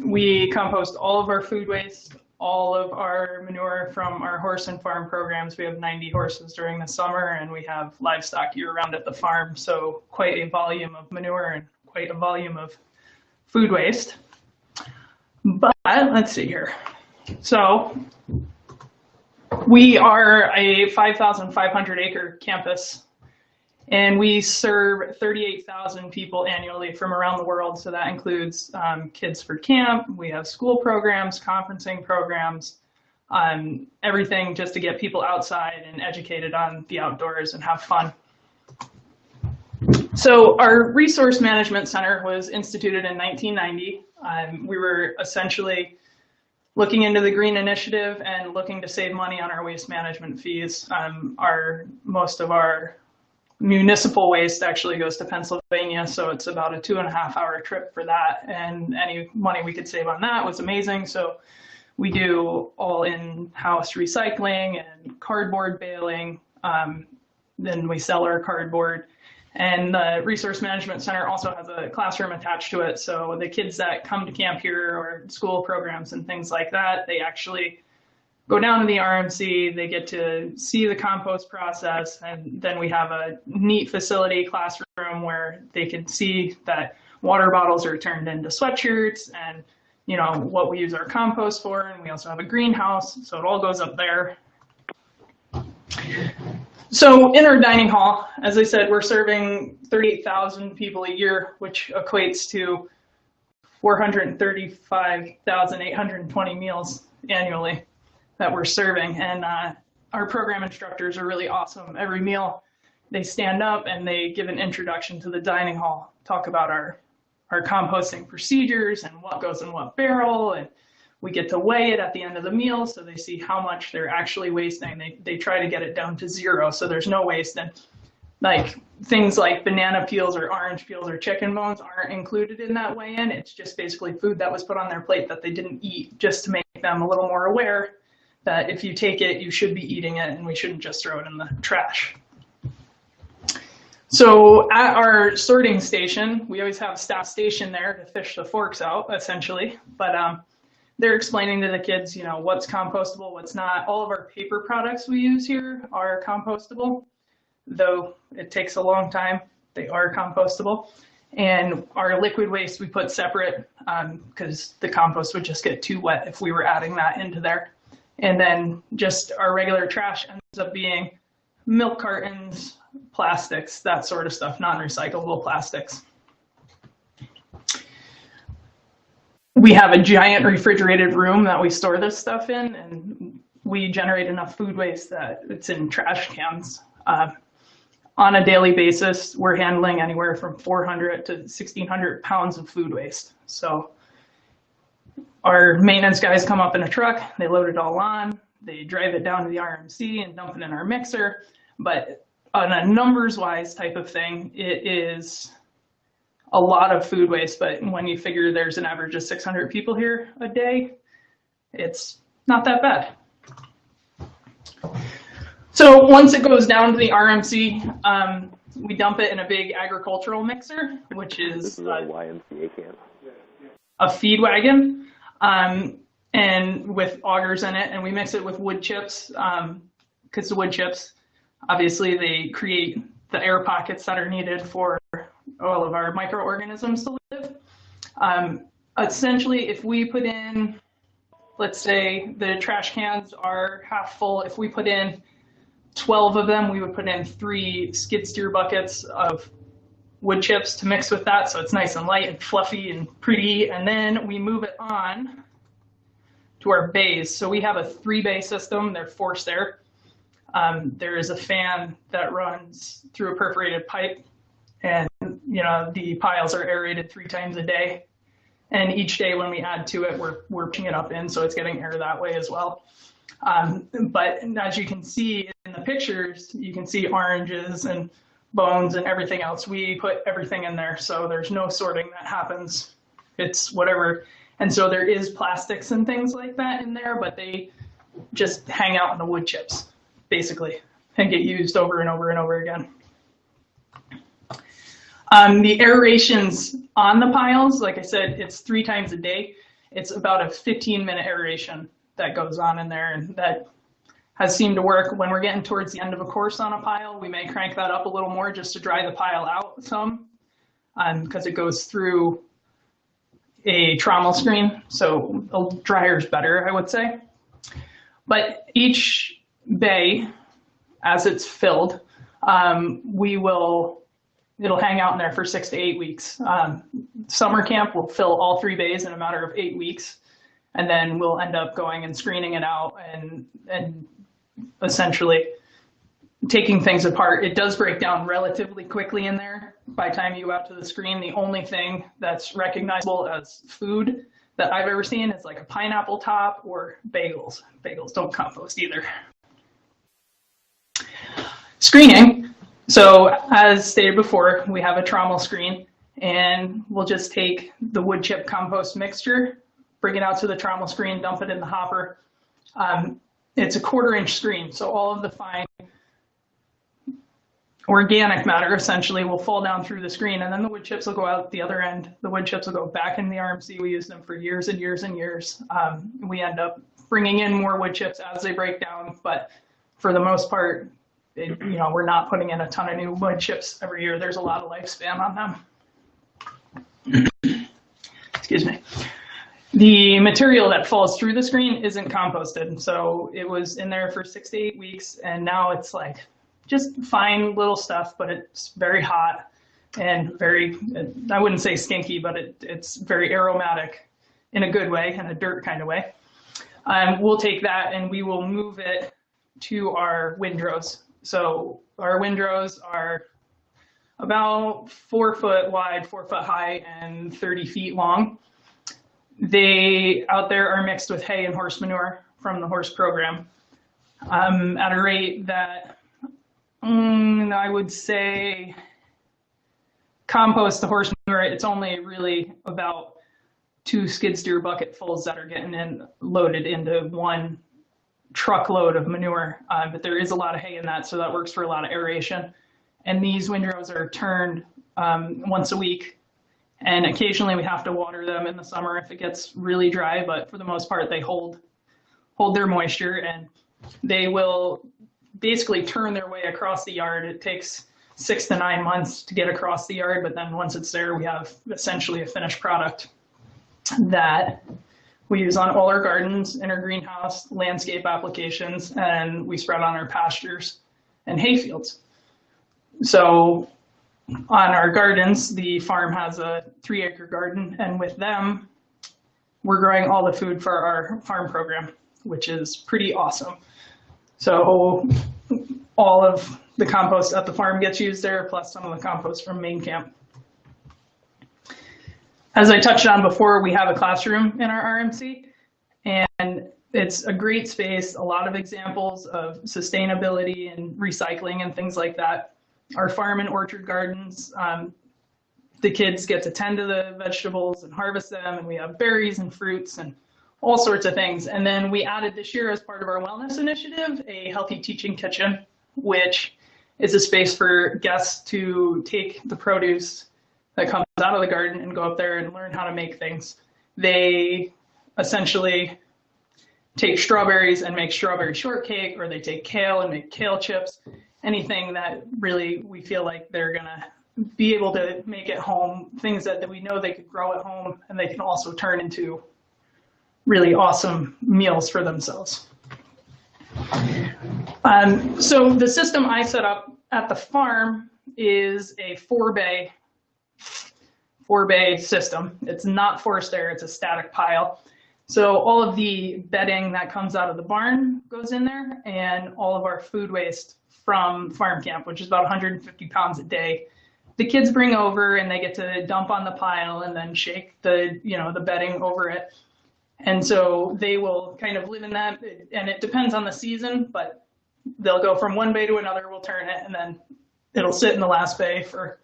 We compost all of our food waste, all of our manure from our horse and farm programs. We have 90 horses during the summer, and we have livestock year-round at the farm, so quite a volume of manure and quite a volume of food waste. But let's see here. So we are a 5,500 acre campus, and we serve 38,000 people annually from around the world. So that includes kids for camp. We have school programs, conferencing programs, everything just to get people outside and educated on the outdoors and have fun. So our Resource Management Center was instituted in 1990. We were essentially looking into the green initiative and looking to save money on our waste management fees. Most of our municipal waste actually goes to Pennsylvania, so it's about a 2.5-hour trip for that, and any money we could save on that was amazing. So we do all in-house recycling and cardboard baling. Then we sell our cardboard. And the Resource Management Center also has a classroom attached to it. So the kids that come to camp here or school programs and things like that, they actually go down to the RMC, they get to see the compost process, and then we have a neat facility classroom where they can see that water bottles are turned into sweatshirts and what we use our compost for. And we also have a greenhouse, so it all goes up there. So in our dining hall, as I said, we're serving 38,000 people a year, which equates to 435,820 meals annually that we're serving. And our program instructors are really awesome. Every meal, they stand up and they give an introduction to the dining hall, talk about our composting procedures and what goes in what barrel, and we get to weigh it at the end of the meal so they see how much they're actually wasting. They try to get it down to zero so there's no waste. And like things like banana peels or orange peels or chicken bones aren't included in that weigh-in. It's just basically food that was put on their plate that they didn't eat, just to make them a little more aware that if you take it, you should be eating it and we shouldn't just throw it in the trash. So at our sorting station, we always have staff stationed there to fish the forks out, essentially. But they're explaining to the kids, what's compostable, what's not. All of our paper products we use here are compostable, though it takes a long time. They are compostable. And our liquid waste we put separate because the compost would just get too wet if we were adding that into there. And then just our regular trash ends up being milk cartons, plastics, that sort of stuff, non-recyclable plastics. We have a giant refrigerated room that we store this stuff in, and we generate enough food waste that it's in trash cans. On a daily basis, we're handling anywhere from 400 to 1,600 pounds of food waste. So our maintenance guys come up in a truck, they load it all on, they drive it down to the RMC and dump it in our mixer. But on a numbers-wise type of thing, it is a lot of food waste, but when you figure there's an average of 600 people here a day, it's not that bad. So once it goes down to the RMC, we dump it in a big agricultural mixer, which is a YMCA camp. A feed wagon, and with augers in it, and we mix it with wood chips, because the wood chips, obviously, they create the air pockets that are needed for all of our microorganisms to live. Essentially, if we put in, let's say the trash cans are half full, if we put in 12 of them, we would put in 3 skid steer buckets of wood chips to mix with that, so it's nice and light and fluffy and pretty. And then we move it on to our bays. So we have a 3-bay system. They're forced air. There is a fan that runs through a perforated pipe, and the piles are aerated 3 times a day. And each day when we add to it, we're pushing it up in, so it's getting air that way as well. But as you can see in the pictures, you can see oranges and bones and everything else. We put everything in there, so there's no sorting that happens. It's whatever And so there is plastics and things like that in there, but they just hang out in the wood chips, basically, and get used over and over and over again. The aerations on the piles, like I said, it's 3 times a day. It's about a 15-minute aeration that goes on in there, and that has seemed to work. When we're getting towards the end of a course on a pile, we may crank that up a little more just to dry the pile out some, because it goes through a trommel screen, so a dryer's better, I would say. But each bay, as it's filled, it'll hang out in there for 6 to 8 weeks. Summer camp will fill all 3 bays in a matter of 8 weeks, and then we'll end up going and screening it out and essentially taking things apart. It does break down relatively quickly in there. By the time you go out to the screen, the only thing that's recognizable as food that I've ever seen is like a pineapple top or bagels. Bagels don't compost either. Screening. So as stated before, we have a trommel screen, and we'll just take the wood chip compost mixture, bring it out to the trommel screen, dump it in the hopper. It's a 1/4-inch screen, so all of the fine organic matter essentially will fall down through the screen, and then the wood chips will go out the other end. The wood chips will go back in the RMC. We use them for years and years and years. We end up bringing in more wood chips as they break down, but for the most part, we're not putting in a ton of new wood chips every year. There's a lot of lifespan on them. Excuse me. The material that falls through the screen isn't composted. So it was in there for 6 to 8 weeks, and now it's like just fine little stuff, but it's very hot and very, I wouldn't say stinky, but it's very aromatic in a good way, in a dirt kind of way. We'll take that and we will move it to our windrows. So our windrows are about 4 foot wide, 4 foot high, and 30 feet long. They out there are mixed with hay and horse manure from the horse program at a rate that I would say compost the horse manure, it's only really about 2 skid steer bucketfuls that are getting loaded into 1 truckload of manure, but there is a lot of hay in that, so that works for a lot of aeration. And these windrows are turned once a week, and occasionally we have to water them in the summer if it gets really dry, but for the most part they hold their moisture, and they will basically turn their way across the yard. It takes 6 to 9 months to get across the yard, but then once it's there, we have essentially a finished product that we use on all our gardens, in our greenhouse, landscape applications, and we spread on our pastures and hay fields. So on our gardens, the farm has a 3-acre garden, and with them, we're growing all the food for our farm program, which is pretty awesome. So all of the compost at the farm gets used there, plus some of the compost from main camp. As I touched on before, we have a classroom in our RMC, and it's a great space, a lot of examples of sustainability and recycling and things like that. Our farm and orchard gardens, the kids get to tend to the vegetables and harvest them, and we have berries and fruits and all sorts of things. And then we added this year, as part of our wellness initiative, a healthy teaching kitchen, which is a space for guests to take the produce that comes out of the garden and go up there and learn how to make things. They essentially take strawberries and make strawberry shortcake, or they take kale and make kale chips, anything that really we feel like they're gonna be able to make at home, things that we know they could grow at home, and they can also turn into really awesome meals for themselves. So the system I set up at the farm is a 4-bay system. It's not forced air, it's a static pile. So all of the bedding that comes out of the barn goes in there, and all of our food waste from farm camp, which is about 150 pounds a day, the kids bring over and they get to dump on the pile and then shake the bedding over it. And so they will kind of live in that, and it depends on the season, but they'll go from one bay to another, we'll turn it, and then it'll sit in the last bay for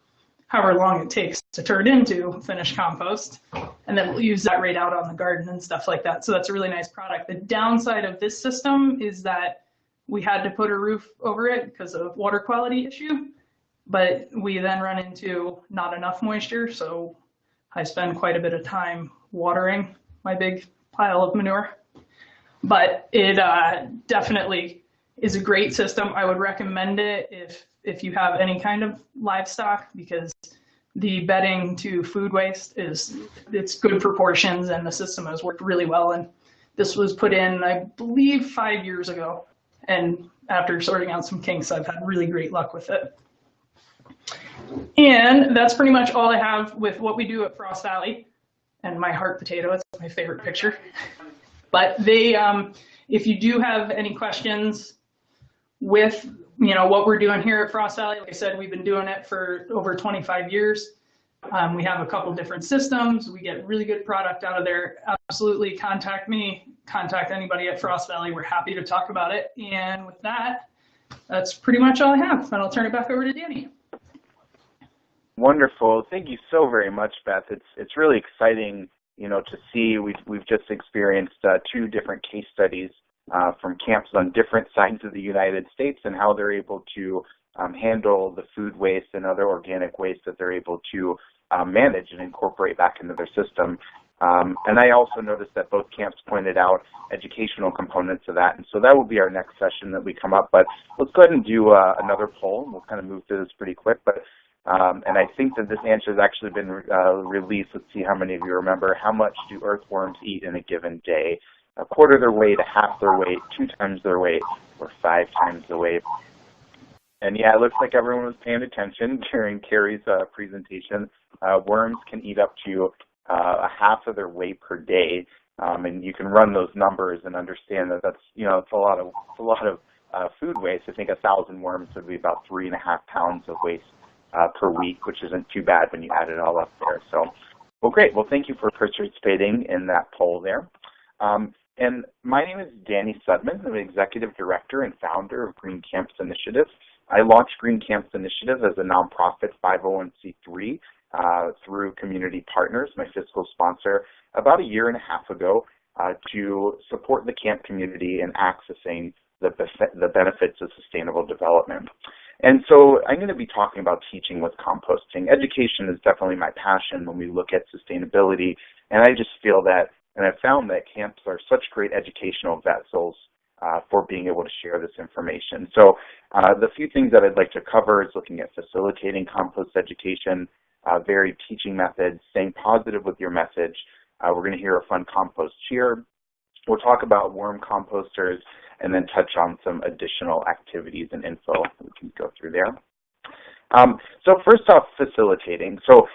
however long it takes to turn into finished compost. And then we'll use that right out on the garden and stuff like that. So that's a really nice product. The downside of this system is that we had to put a roof over it because of water quality issue, but we then run into not enough moisture. So I spend quite a bit of time watering my big pile of manure. But it definitely is a great system. I would recommend it if you have any kind of livestock, because the bedding to food waste it's good proportions, and the system has worked really well. And this was put in, I believe, 5 years ago. And after sorting out some kinks, I've had really great luck with it. And that's pretty much all I have with what we do at Frost Valley. And my heart potato is my favorite picture. But if you do have any questions with what we're doing here at Frost Valley, like I said, we've been doing it for over 25 years. We have a couple different systems. We get really good product out of there. Absolutely contact me, contact anybody at Frost Valley. We're happy to talk about it. And with that, that's pretty much all I have. And I'll turn it back over to Danny. Wonderful. Thank you so very much, Beth. It's really exciting, to see. We've just experienced 2 different case studies from camps on different sides of the United States, and how they're able to handle the food waste and other organic waste that they're able to manage and incorporate back into their system. And I also noticed that both camps pointed out educational components of that, and so that will be our next session that we come up. But let's go ahead and do another poll. We'll kind of move through this pretty quick, but and I think that this answer has actually been released. Let's see how many of you remember. How much do earthworms eat in a given day? A quarter their weight, a half their weight, 2 times their weight, or 5 times the weight? And yeah, it looks like everyone was paying attention during Carrie's presentation. Worms can eat up to a half of their weight per day, and you can run those numbers and understand that that's it's a lot of food waste. I think 1,000 worms would be about 3.5 pounds of waste per week, which isn't too bad when you add it all up there. So, well, great. Well, thank you for participating in that poll there. And my name is Danny Sudman. I'm the Executive Director and Founder of Green Camps Initiative. I launched Green Camps Initiative as a nonprofit 501c3 through Community Partners, my fiscal sponsor, about 1.5 years ago to support the camp community in accessing the benefits of sustainable development. And so I'm going to be talking about teaching with composting. Education is definitely my passion when we look at sustainability, and I just feel that, and I've found that camps are such great educational vessels for being able to share this information. So the few things that I'd like to cover is looking at facilitating compost education, varied teaching methods, staying positive with your message. We're going to hear a fun compost shear. We'll talk about worm composters, and then touch on some additional activities and info we can go through there. So first off, facilitating. So,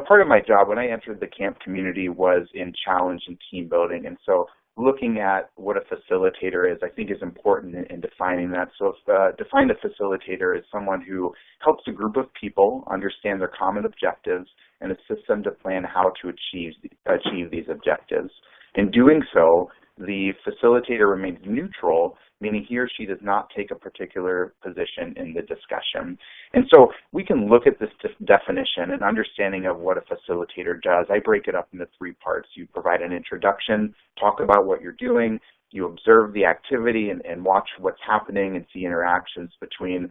part of my job when I entered the camp community was in challenge and team building. And so looking at what a facilitator is, I think is important in defining that. So define a facilitator as someone who helps a group of people understand their common objectives and assists them to plan how to achieve these objectives. In doing so, the facilitator remains neutral, meaning he or she does not take a particular position in the discussion. And so we can look at this definition and understanding of what a facilitator does. I break it up into 3 parts. You provide an introduction, talk about what you're doing, you observe the activity and watch what's happening and see interactions between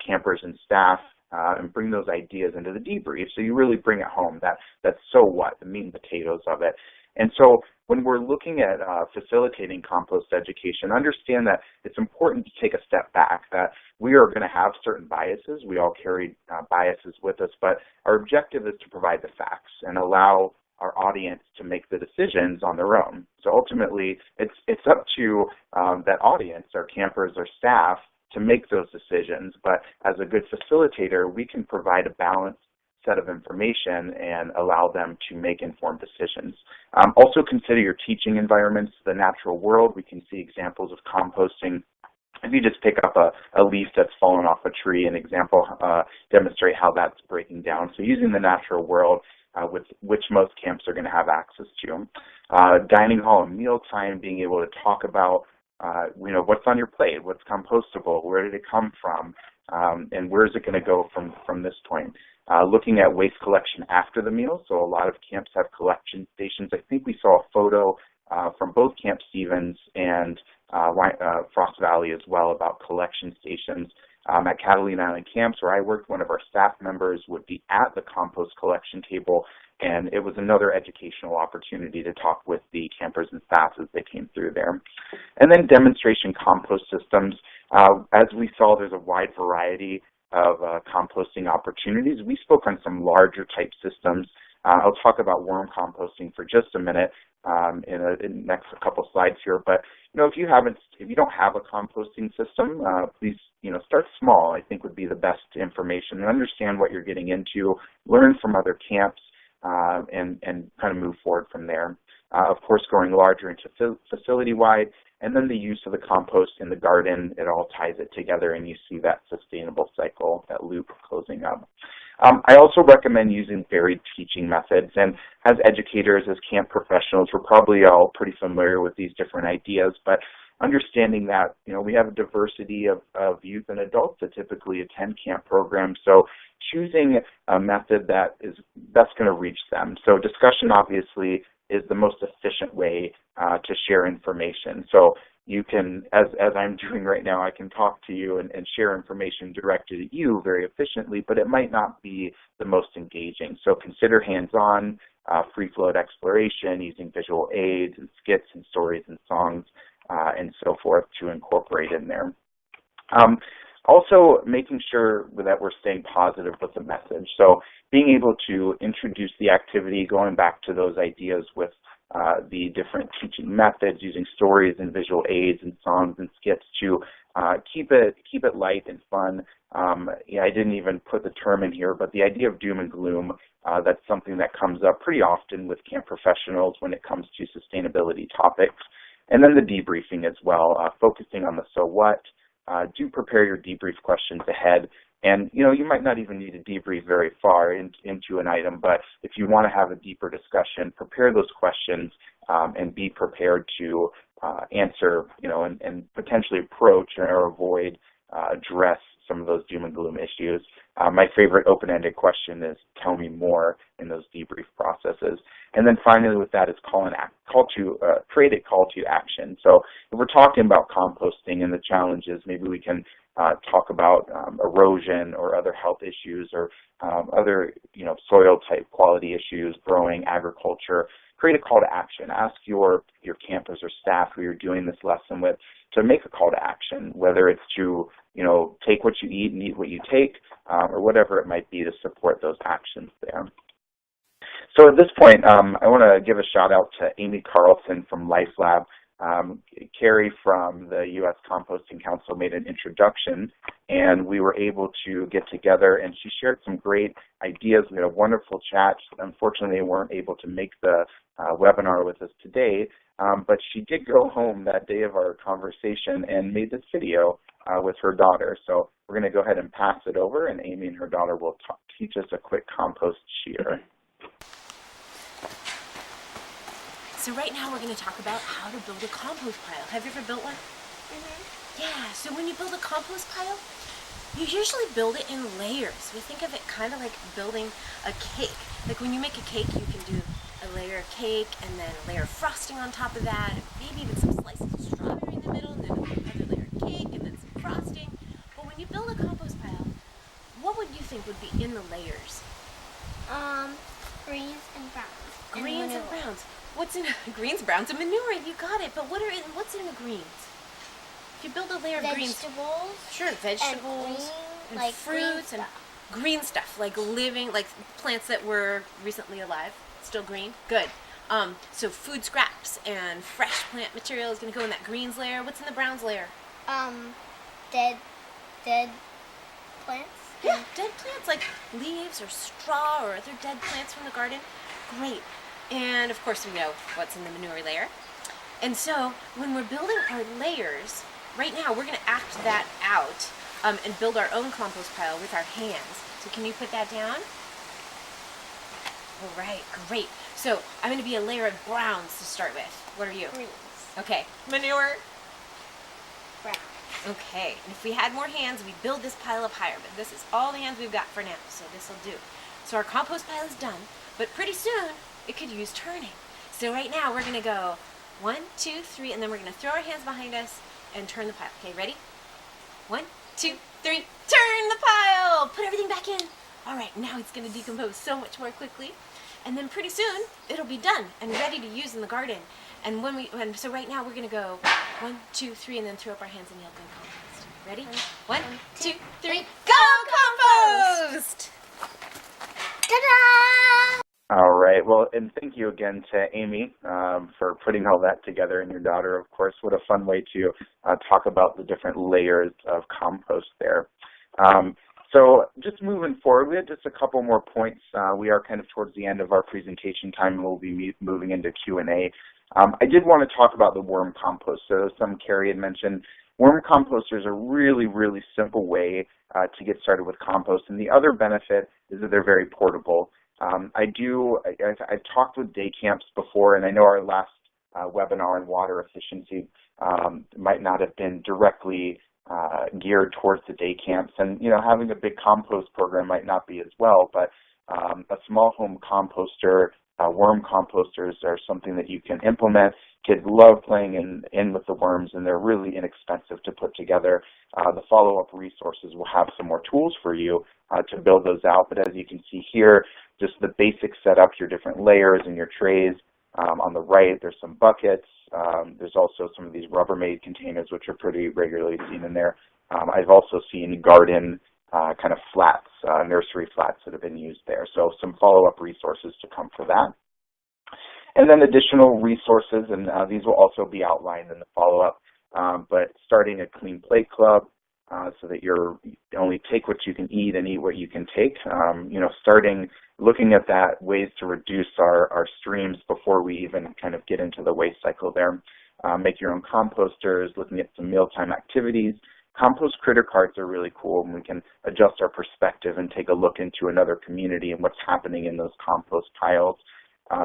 campers and staff, and bring those ideas into the debrief. So you really bring it home, that's so what, the meat and potatoes of it. And so when we're looking at facilitating compost education, understand that it's important to take a step back, that we are going to have certain biases. We all carry biases with us, but our objective is to provide the facts and allow our audience to make the decisions on their own. So ultimately, it's up to that audience, our campers, our staff, to make those decisions. But as a good facilitator, we can provide a balanced set of information and allow them to make informed decisions. Also consider your teaching environments, the natural world. We can see examples of composting. If you just pick up a leaf that's fallen off a tree, an example, demonstrate how that's breaking down. So using the natural world, with which most camps are going to have access to. Dining hall and mealtime, being able to talk about what's on your plate, what's compostable, where did it come from, And where is it going to go from this point? Looking at waste collection after the meal, so a lot of camps have collection stations. I think we saw a photo from both Camp Stevens and Frost Valley as well about collection stations. At Catalina Island camps where I worked, one of our staff members would be at the compost collection table, and it was another educational opportunity to talk with the campers and staff as they came through there. And then demonstration compost systems. As we saw, there's a wide variety of composting opportunities. We spoke on some larger type systems. I'll talk about worm composting for just a minute in the next couple slides here. But if you don't have a composting system, please start small. I think would be the best information, and understand what you're getting into, learn from other camps, and kind of move forward from there. Of course, going larger into facility-wide, and then the use of the compost in the garden, it all ties it together, and you see that sustainable cycle, that loop closing up. I also recommend using varied teaching methods, and as educators, as camp professionals, we're probably all pretty familiar with these different ideas, but understanding that, we have a diversity of youth and adults that typically attend camp programs, so choosing a method that is best going to reach them. So discussion, obviously, is the most efficient way to share information. So you can, as I'm doing right now, I can talk to you and share information directed at you very efficiently, but it might not be the most engaging. So consider hands-on, free-flow exploration, using visual aids and skits and stories and songs and so forth to incorporate in there. Also, making sure that we're staying positive with the message. So being able to introduce the activity, going back to those ideas with the different teaching methods, using stories and visual aids and songs and skits to keep it light and fun. I didn't even put the term in here, but the idea of doom and gloom, that's something that comes up pretty often with camp professionals when it comes to sustainability topics. And then the debriefing as well, focusing on the so what. Do prepare your debrief questions ahead. And, you might not even need to debrief very far into an item, but if you want to have a deeper discussion, prepare those questions and be prepared to answer, and potentially approach or avoid, address some of those doom and gloom issues. My favorite open-ended question is, tell me more in those debrief processes. And then finally with that is create a call to action. So if we're talking about composting and the challenges, maybe we can talk about erosion or other health issues or other soil type quality issues, growing, agriculture. Create a call to action. Ask your campers or staff who you're doing this lesson with to make a call to action, whether it's to take what you eat and eat what you take, or whatever it might be to support those actions there. So at this point, I want to give a shout out to Amy Carlson from LifeLab. Carrie from the U.S. Composting Council made an introduction, and we were able to get together, and she shared some great ideas. We had a wonderful chat. Unfortunately, they weren't able to make the webinar with us today, but she did go home that day of our conversation and made this video with her daughter. So we're going to go ahead and pass it over, and Amy and her daughter will teach us a quick compost shear. So right now we're going to talk about how to build a compost pile. Have you ever built one? Mm-hmm. Yeah, so when you build a compost pile, you usually build it in layers. We think of it kind of like building a cake. Like when you make a cake, you can do a layer of cake and then a layer of frosting on top of that, and maybe even some slices of strawberry in the middle, and then another layer of cake and then some frosting. But when you build a compost pile, what would you think would be in the layers? Greens and browns. Greens and browns. What's in greens, browns, and manure? You got it. But what's in the greens? If you build a layer of greens, vegetables. Sure, vegetables and and fruits and green stuff, like living, like plants that were recently alive, still green. Good. So food scraps and fresh plant material is going to go in that greens layer. What's in the browns layer? Dead plants. Yeah, dead plants like leaves or straw or other dead plants from the garden. Great. And of course we know what's in the manure layer. And so when we're building our layers, right now we're going to act that out and build our own compost pile with our hands. So can you put that down? All right, great. So I'm going to be a layer of browns to start with. What are you? Greens. Okay. Manure? Brown. Okay, and if we had more hands, we'd build this pile up higher, but this is all the hands we've got for now, so this will do. So our compost pile is done, but pretty soon it could use turning. So right now we're going to go 1, 2, 3, and then we're going to throw our hands behind us and turn the pile. Okay, ready? 1, 2, 3, turn the pile! Put everything back in. All right, now it's going to decompose so much more quickly. And then pretty soon it'll be done and ready to use in the garden. And so right now we're going to go 1, 2, 3, and then throw up our hands and yell, go compost. Ready? 1, 2, 3, go compost! Ta-da! All right. Well, and thank you again to Amy for putting all that together, and your daughter, of course. What a fun way to talk about the different layers of compost there. So just moving forward, we had just a couple more points. We are kind of towards the end of our presentation time, and we'll be moving into Q&A. I did want to talk about the worm compost. So some Carrie had mentioned, worm composters are a really, really simple way to get started with compost. And the other benefit is that they're very portable. I've talked with day camps before, and I know our last webinar on water efficiency might not have been directly geared towards the day camps. And, you know, having a big compost program might not be as well, but a small home composter, worm composters are something that you can implement. Kids love playing in with the worms, and they're really inexpensive to put together. The follow-up resources will have some more tools for you to build those out, but as you can see here, just the basic setup, your different layers and your trays. On the right, there's some buckets. There's also some of these Rubbermaid containers, which are pretty regularly seen in there. I've also seen garden kind of flats, nursery flats that have been used there. So some follow-up resources to come for that. And then additional resources, and these will also be outlined in the follow-up, but starting a Clean Plate Club so that you only take what you can eat and eat what you can take. You know, looking at that, ways to reduce our streams before we even kind of get into the waste cycle there. Make your own composters, looking at some mealtime activities. Compost critter cards are really cool, and we can adjust our perspective and take a look into another community and what's happening in those compost piles.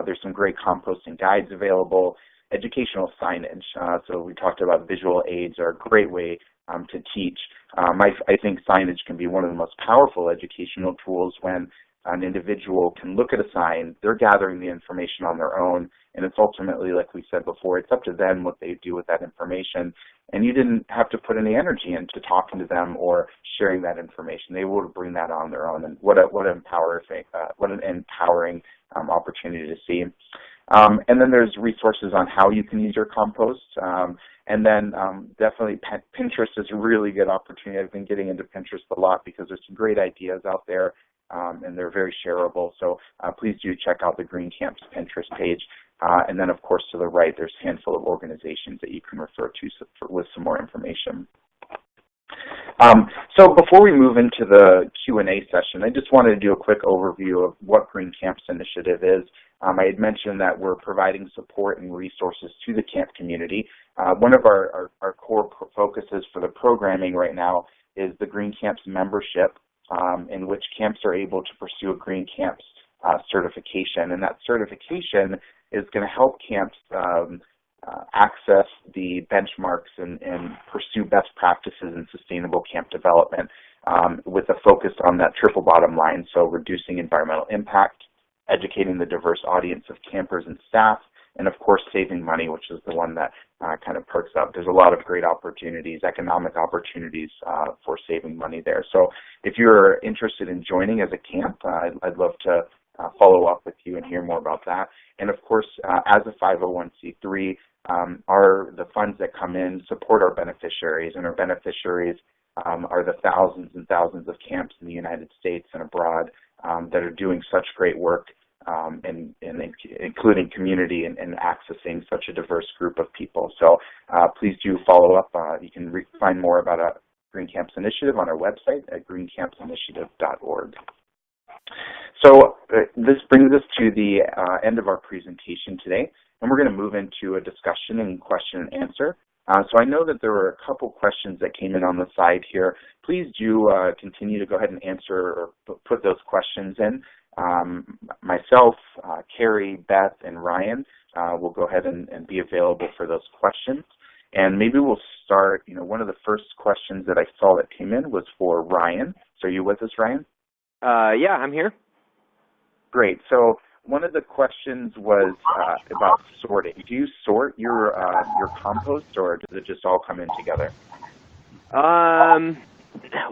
There's some great composting guides available. Educational signage. So we talked about visual aids are a great way to teach. I think signage can be one of the most powerful educational tools when an individual can look at a sign, they're gathering the information on their own, and it's ultimately, like we said before, it's up to them what they do with that information. And you didn't have to put any energy into talking to them or sharing that information. They will bring that on their own, and what an empowering opportunity to see. And then there's resources on how you can use your compost. And then definitely Pinterest is a really good opportunity. I've been getting into Pinterest a lot because there's some great ideas out there, and they're very shareable. So please do check out the Green Camp's Pinterest page. And then, of course, to the right, there's a handful of organizations that you can refer to with some more information. So before we move into the Q&A session, I just wanted to do a quick overview of what Green Camp's initiative is. I had mentioned that we're providing support and resources to the camp community. One of our core focuses for the programming right now is the Green Camp's membership, in which camps are able to pursue a Green Camp's certification. And that certification is going to help camps access the benchmarks and pursue best practices in sustainable camp development with a focus on that triple bottom line, so reducing environmental impact, educating the diverse audience of campers and staff, and of course saving money, which is the one that kind of perks up. There's a lot of great opportunities, economic opportunities for saving money there. So if you're interested in joining as a camp, I'd love to follow up with you and hear more about that. And of course, as a 501c3, the funds that come in support our beneficiaries, and our beneficiaries are the thousands and thousands of camps in the United States and abroad that are doing such great work, and including community and accessing such a diverse group of people. So please do follow up. You can find more about our Green Camp's Initiative on our website at greencampsinitiative.org. So this brings us to the end of our presentation today, and we're going to move into a discussion and question and answer. So I know that there were a couple questions that came in on the side here. Please do continue to go ahead and answer or put those questions in. Myself, Carrie, Beth, and Ryan will go ahead and be available for those questions. And maybe we'll start, one of the first questions that I saw that came in was for Ryan. So are you with us, Ryan? Yeah, I'm here. Great. So one of the questions was about sorting. Do you sort your compost, or does it just all come in together?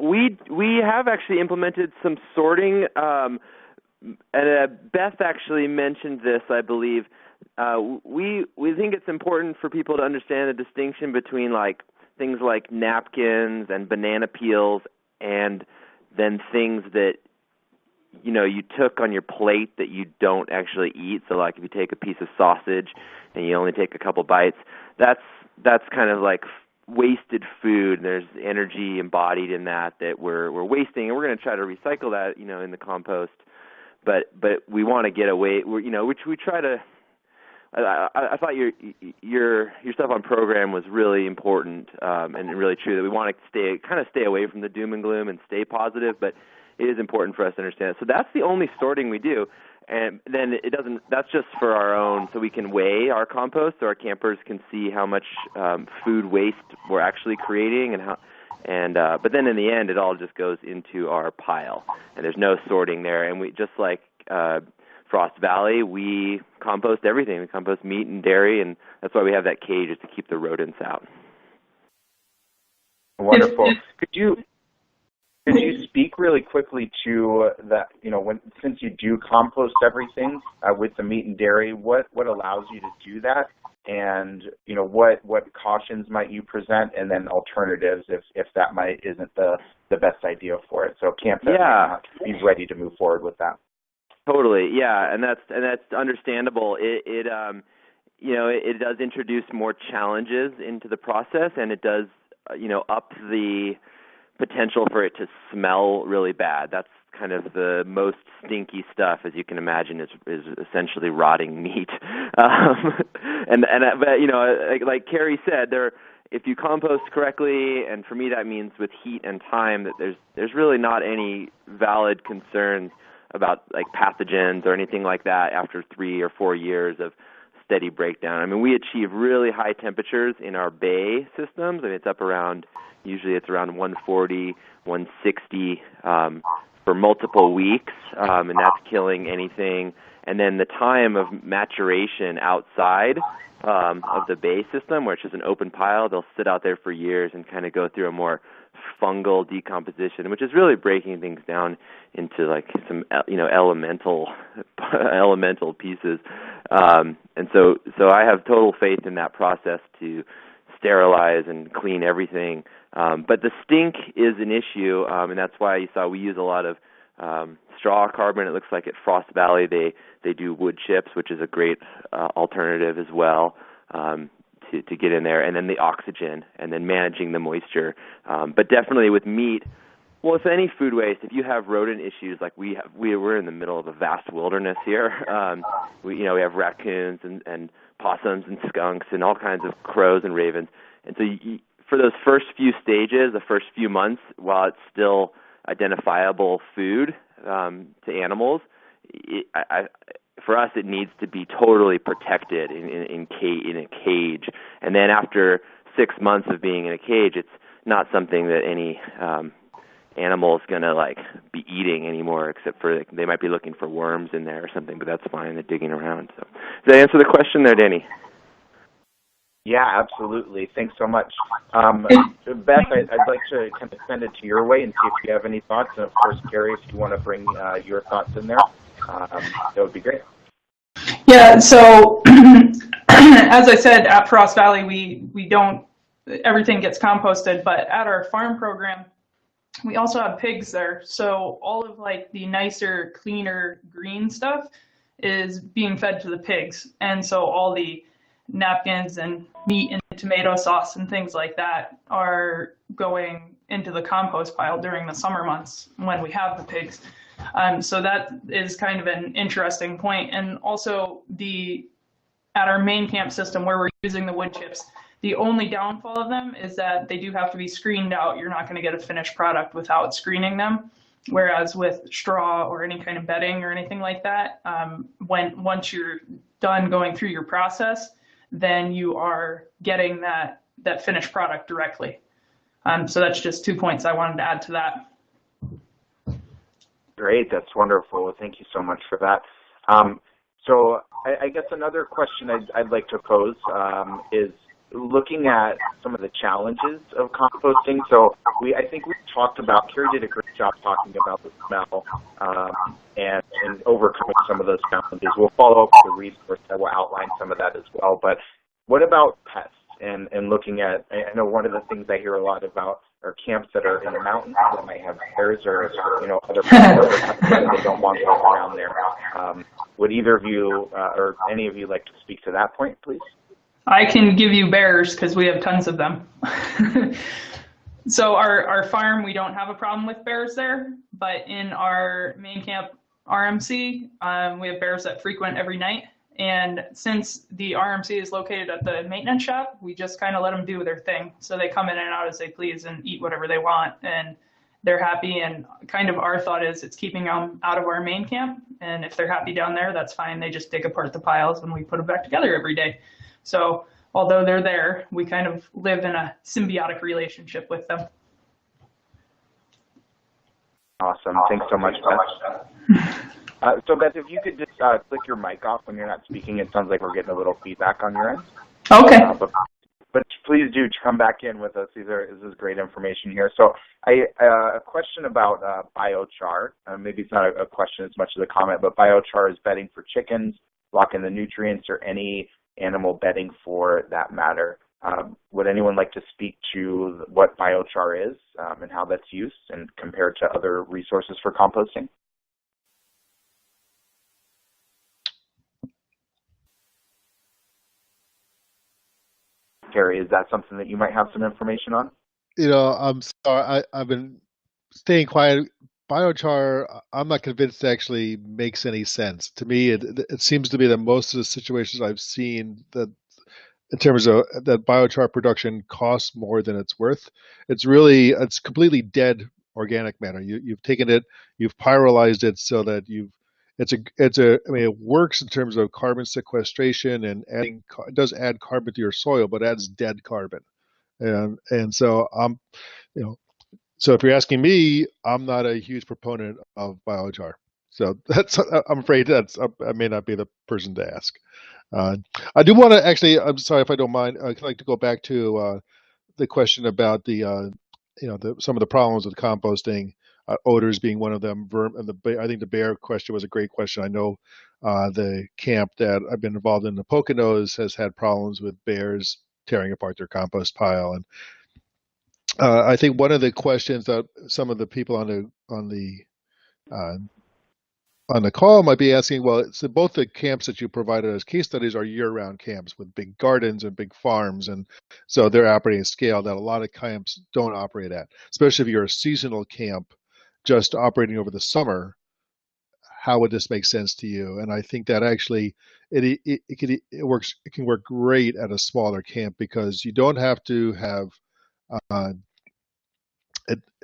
We have actually implemented some sorting, and Beth actually mentioned this, I believe. We think it's important for people to understand the distinction between things like napkins and banana peels, and then things that you took on your plate that you don't actually eat. So if you take a piece of sausage and you only take a couple bites, that's kind of like wasted food. There's energy embodied in that we're wasting, and we're going to try to recycle that in the compost. But we want to get away, which we try to. I thought your stuff on program was really important and really true, that we want to stay away from the doom and gloom and stay positive, but it is important for us to understand it. So that's the only sorting we do, and then that's just for our own, so we can weigh our compost, so our campers can see how much food waste we're actually creating, but then in the end it all just goes into our pile, and there's no sorting there. And we, just like Frost Valley, we compost everything. We compost meat and dairy, and that's why we have that cage, is to keep the rodents out. Wonderful. Could you speak really quickly to that, since you do compost everything with the meat and dairy, what allows you to do that? And, what cautions might you present, and then alternatives if that isn't the best idea for it? So campers might not be ready to move forward with that. Totally, yeah, and that's understandable. It does introduce more challenges into the process, and it does up the potential for it to smell really bad. That's kind of the most stinky stuff, as you can imagine, is essentially rotting meat. But like Carrie said, if you compost correctly, and for me that means with heat and time, that there's really not any valid concerns about pathogens or anything like that after 3 or 4 years of steady breakdown. I mean, we achieve really high temperatures in our bay systems. I mean, usually it's around 140, 160 for multiple weeks, and that's killing anything. And then the time of maturation outside of the bay system, which is an open pile, they'll sit out there for years and kind of go through a more fungal decomposition, which is really breaking things down into some elemental pieces. And so I have total faith in that process to sterilize and clean everything. But the stink is an issue, and that's why you saw we use a lot of straw carbon. It looks like at Frost Valley they do wood chips, which is a great alternative as well. To get in there, and then the oxygen, and then managing the moisture. But definitely with meat, well, if any food waste, if you have rodent issues, we're in the middle of a vast wilderness here. We have raccoons and possums and skunks and all kinds of crows and ravens. And so for those first few stages, the first few months, while it's still identifiable food to animals, for us, it needs to be totally protected in a cage. And then after 6 months of being in a cage, it's not something that any animal is going to be eating anymore, except for they might be looking for worms in there or something, but that's fine. They're digging around. So, does that answer the question there, Danny? Yeah, absolutely. Thanks so much. Beth, I'd like to kind of send it to your way and see if you have any thoughts. And of course, Carrie, if you want to bring your thoughts in there, that would be great. Yeah, so as I said, at Frost Valley, we don't, everything gets composted, but at our farm program, we also have pigs there. So all of the nicer, cleaner, green stuff is being fed to the pigs. And so all the napkins and meat and tomato sauce and things like that are going into the compost pile during the summer months when we have the pigs. So that is kind of an interesting point. And also at our main camp system where we're using the wood chips, the only downfall of them is that they do have to be screened out. You're not going to get a finished product without screening them. Whereas with straw or any kind of bedding or anything like that, once you're done going through your process, then you are getting that that finished product directly. So that's just 2 points I wanted to add to that. Great, that's wonderful. Well, thank you so much for that. So I guess another question I'd like to pose is looking at some of the challenges of composting. So I think we talked about, Carrie did a great job talking about the smell and overcoming some of those challenges. We'll follow up with a resource that will outline some of that as well. But what about pests and looking at, I know one of the things I hear a lot about are camps that are in the mountains that might have bears or, other people that they don't want to go around there. Would either of you or any of you like to speak to that point, please? I can give you bears because we have tons of them. So our farm, we don't have a problem with bears there, but in our main camp RMC, we have bears that frequent every night. And since the RMC is located at the maintenance shop, we just kind of let them do their thing. So they come in and out as they please and eat whatever they want, and they're happy. And kind of our thought is it's keeping them out of our main camp. And if they're happy down there, that's fine. They just dig apart the piles and we put them back together every day. So although they're there, we kind of live in a symbiotic relationship with them. Awesome. Thanks so much, Beth. So Beth, if you could just click your mic off when you're not speaking, it sounds like we're getting a little feedback on your end. Okay. But please do come back in with us. This is great information here. So a question about biochar. Maybe it's not a question as much as a comment, but biochar is bedding for chickens, locking the nutrients, or any animal bedding for that matter. Would anyone like to speak to what biochar is and how that's used and compared to other resources for composting? Carrie, is that something that you might have some information on? I'm sorry, I've been staying quiet. Biochar, I'm not convinced it actually makes any sense. To me, it seems to be that most of the situations I've seen that in terms of that biochar production costs more than it's worth. It's completely dead organic matter. You've taken it, you've pyrolyzed it so that it works in terms of carbon sequestration and it does add carbon to your soil, but adds dead carbon. And so so if you're asking me, I'm not a huge proponent of biochar. So I'm afraid I may not be the person to ask. I do want to actually, I'm sorry if I don't mind, I'd like to go back to the question about some of the problems with composting, odors being one of them. I think the bear question was a great question. I know the camp that I've been involved in, the Poconos, has had problems with bears tearing apart their compost pile. And I think one of the questions that some of the people on the call might be asking, well, so both the camps that you provided as case studies are year-round camps with big gardens and big farms, and so they're operating at scale that a lot of camps don't operate at. Especially if you're a seasonal camp just operating over the summer, how would this make sense to you? And I think that actually it can work great at a smaller camp because you don't have to have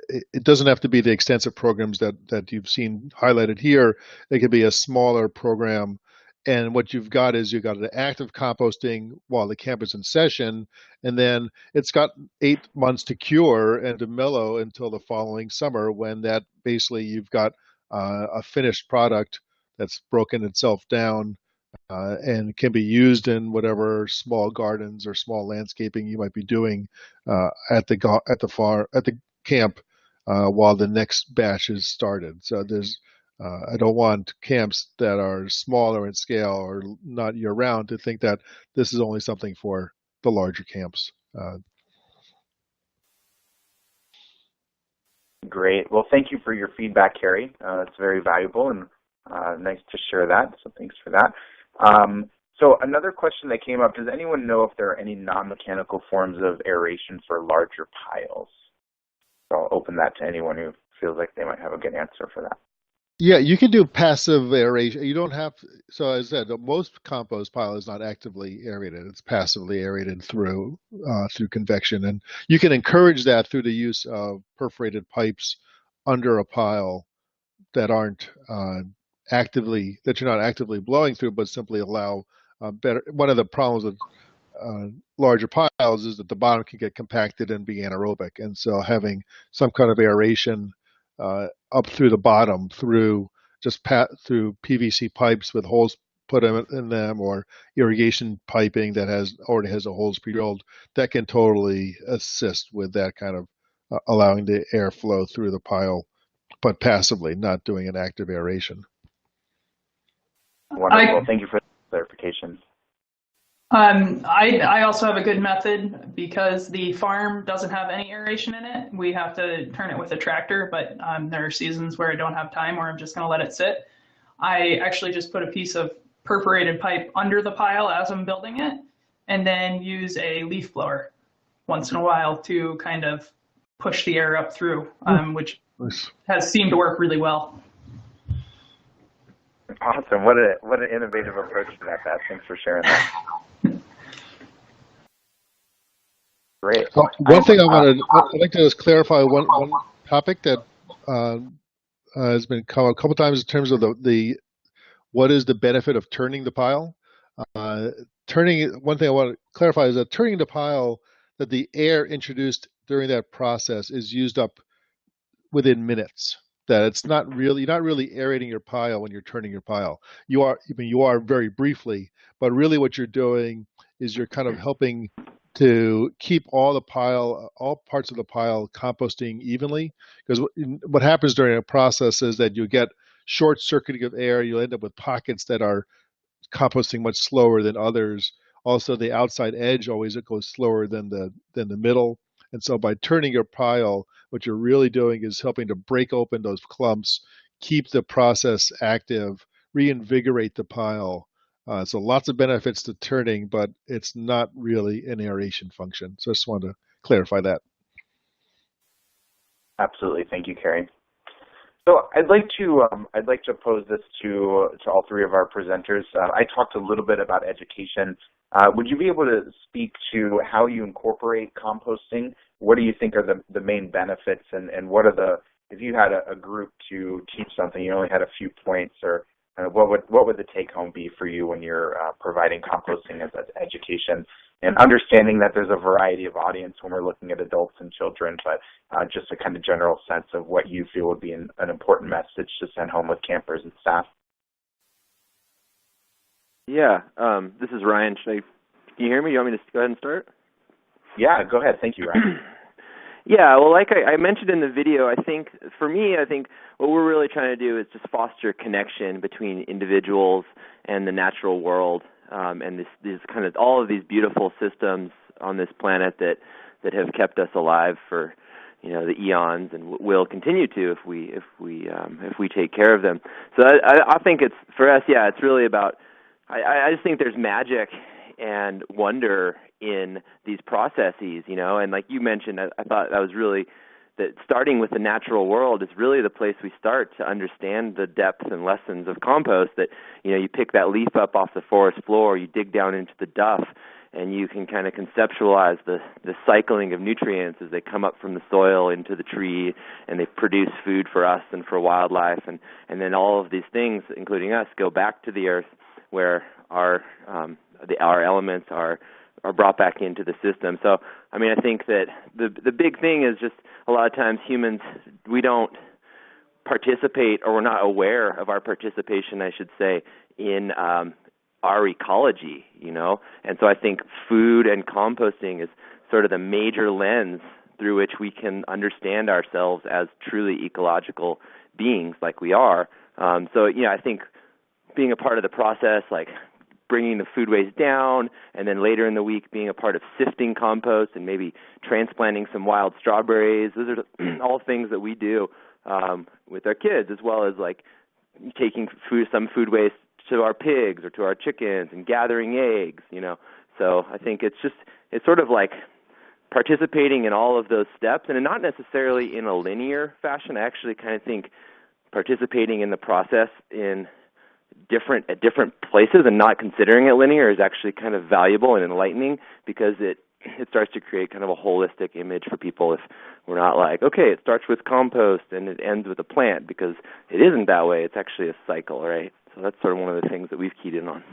it doesn't have to be the extensive programs that you've seen highlighted here. It could be a smaller program. And what you've got an active composting while the camp is in session, and then it's got 8 months to cure and to mellow until the following summer, when that basically you've got a finished product that's broken itself down and can be used in whatever small gardens or small landscaping you might be doing at the camp while the next batch is started. So I don't want camps that are smaller in scale or not year-round to think that this is only something for the larger camps. Great. Well, thank you for your feedback, Carrie. It's very valuable and nice to share that. So thanks for that. So another question that came up, does anyone know if there are any non-mechanical forms of aeration for larger piles? So I'll open that to anyone who feels like they might have a good answer for that. Yeah, you can do passive aeration. You don't have to, so as I said, most compost pile is not actively aerated. It's passively aerated through convection. And you can encourage that through the use of perforated pipes under a pile that aren't that you're not actively blowing through, but simply allow better. One of the problems with larger piles is that the bottom can get compacted and be anaerobic. And so having some kind of aeration up through the bottom through through PVC pipes with holes put in them, or irrigation piping that already has the holes pre-drilled, that can totally assist with that kind of allowing the air flow through the pile, but passively, not doing an active aeration. Wonderful. Thank you for the clarification. I also have a good method because the farm doesn't have any aeration in it. We have to turn it with a tractor, but there are seasons where I don't have time or I'm just going to let it sit. I actually just put a piece of perforated pipe under the pile as I'm building it, and then use a leaf blower once in a while to kind of push the air up through, which has seemed to work really well. Awesome. What an innovative approach to that, Beth. Thanks for sharing that. Great. One thing I'd like to just clarify one topic that has been covered a couple times in terms of the what is the benefit of turning the pile. One thing I want to clarify is that turning the pile, that the air introduced during that process is used up within minutes. That it's you're not really aerating your pile when you're turning your pile. You are very briefly, but really what you're doing is you're kind of helping to keep all parts of the pile composting evenly. Because what happens during a process is that you get short circuiting of air. You'll end up with pockets that are composting much slower than others. Also, the outside edge always goes slower than the middle. And so by turning your pile, what you're really doing is helping to break open those clumps, keep the process active, reinvigorate the pile. So lots of benefits to turning, but it's not really an aeration function. So I just wanted to clarify that. Absolutely. Thank you, Kerry. So I'd like to pose this to all three of our presenters. I talked a little bit about education. Would you be able to speak to how you incorporate composting? What do you think are the main benefits, and what are if you had a group to teach something, you only had a few points, or what would the take home be for you when you're providing composting as education? And understanding that there's a variety of audience when we're looking at adults and children, but just a kind of general sense of what you feel would be an important message to send home with campers and staff. Yeah, this is Ryan. Can you hear me? You want me to go ahead and start? Yeah, go ahead. Thank you, Ryan. Yeah, well, like I mentioned in the video, I think what we're really trying to do is just foster connection between individuals and the natural world, and these kind of all of these beautiful systems on this planet that have kept us alive for the eons and will continue to if we take care of them. So I think it's for us. Yeah, it's really about. I just think there's magic and wonder in these processes, and like you mentioned, I thought that was really that starting with the natural world is really the place we start to understand the depth and lessons of compost. That you pick that leaf up off the forest floor, you dig down into the duff, and you can kind of conceptualize the cycling of nutrients as they come up from the soil into the tree, and they produce food for us and for wildlife, and then all of these things, including us, go back to the earth where our elements are brought back into the system. So, I mean, I think that the big thing is just a lot of times humans, we don't participate, or we're not aware of our participation, I should say, in our ecology, And so I think food and composting is sort of the major lens through which we can understand ourselves as truly ecological beings like we are. I think being a part of the process, like bringing the food waste down, and then later in the week being a part of sifting compost and maybe transplanting some wild strawberries. Those are all things that we do with our kids, as well as like taking some food waste to our pigs or to our chickens and gathering eggs, So I think it's sort of like participating in all of those steps, and not necessarily in a linear fashion. I actually kind of think participating in the process at different places and not considering it linear is actually kind of valuable and enlightening, because it starts to create kind of a holistic image for people if we're not like, okay, it starts with compost and it ends with a plant, because it isn't that way. It's actually a cycle, right? So that's sort of one of the things that we've keyed in on.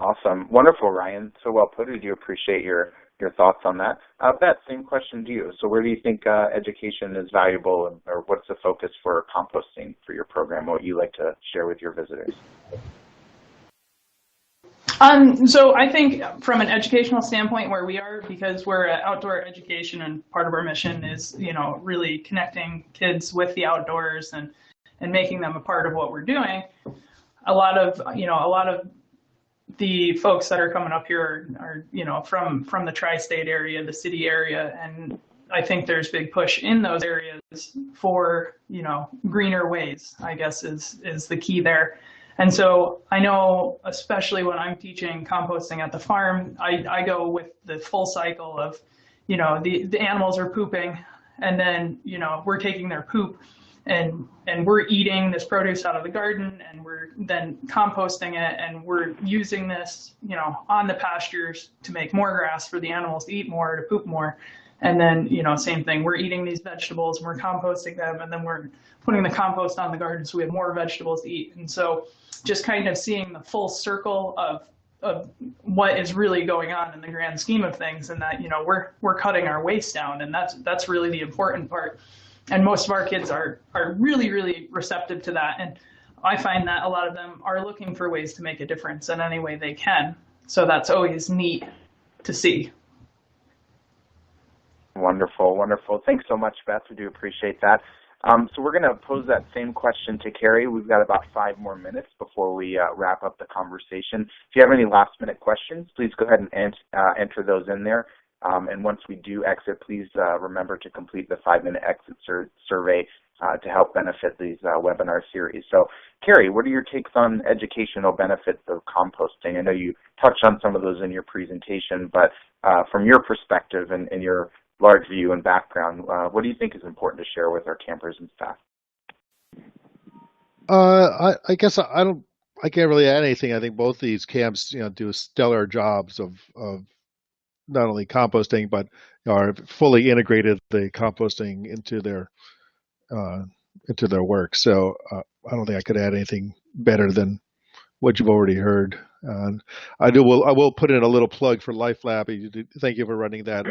Awesome. Wonderful, Ryan. So well put. We do appreciate your thoughts on that. Beth, same question to you. So where do you think education is valuable, or what's the focus for composting for your program? What you like to share with your visitors? So I think from an educational standpoint where we are, because we're at outdoor education and part of our mission is, really connecting kids with the outdoors and making them a part of what we're doing. A lot of the folks that are coming up here are from the tri-state area, the city area, and I think there's big push in those areas for, greener ways, I guess is the key there. And so I know, especially when I'm teaching composting at the farm, I go with the full cycle of, the animals are pooping, and then, we're taking their poop and we're eating this produce out of the garden, and we're then composting it, and we're using this, on the pastures to make more grass for the animals to eat more, to poop more. And then, same thing, we're eating these vegetables and we're composting them, and then we're putting the compost on the garden so we have more vegetables to eat. And so just kind of seeing the full circle of what is really going on in the grand scheme of things, and that, we're cutting our waste down, and that's really the important part. And most of our kids are really, really receptive to that. And I find that a lot of them are looking for ways to make a difference in any way they can. So that's always neat to see. Wonderful, wonderful. Thanks so much, Beth. We do appreciate that. So we're going to pose that same question to Carrie. We've got about 5 more minutes before we wrap up the conversation. If you have any last-minute questions, please go ahead and enter those in there. And once we do exit, please remember to complete the 5-minute exit survey to help benefit these webinar series. So, Carrie, what are your takes on educational benefits of composting? I know you touched on some of those in your presentation, but from your perspective and your large view and background, what do you think is important to share with our campers and staff? I guess I can't really add anything. I think both these camps, do stellar jobs of not only composting, but are fully integrated the composting into their work. So I don't think I could add anything better than what you've already heard. I will put in a little plug for LifeLab. Thank you for running that.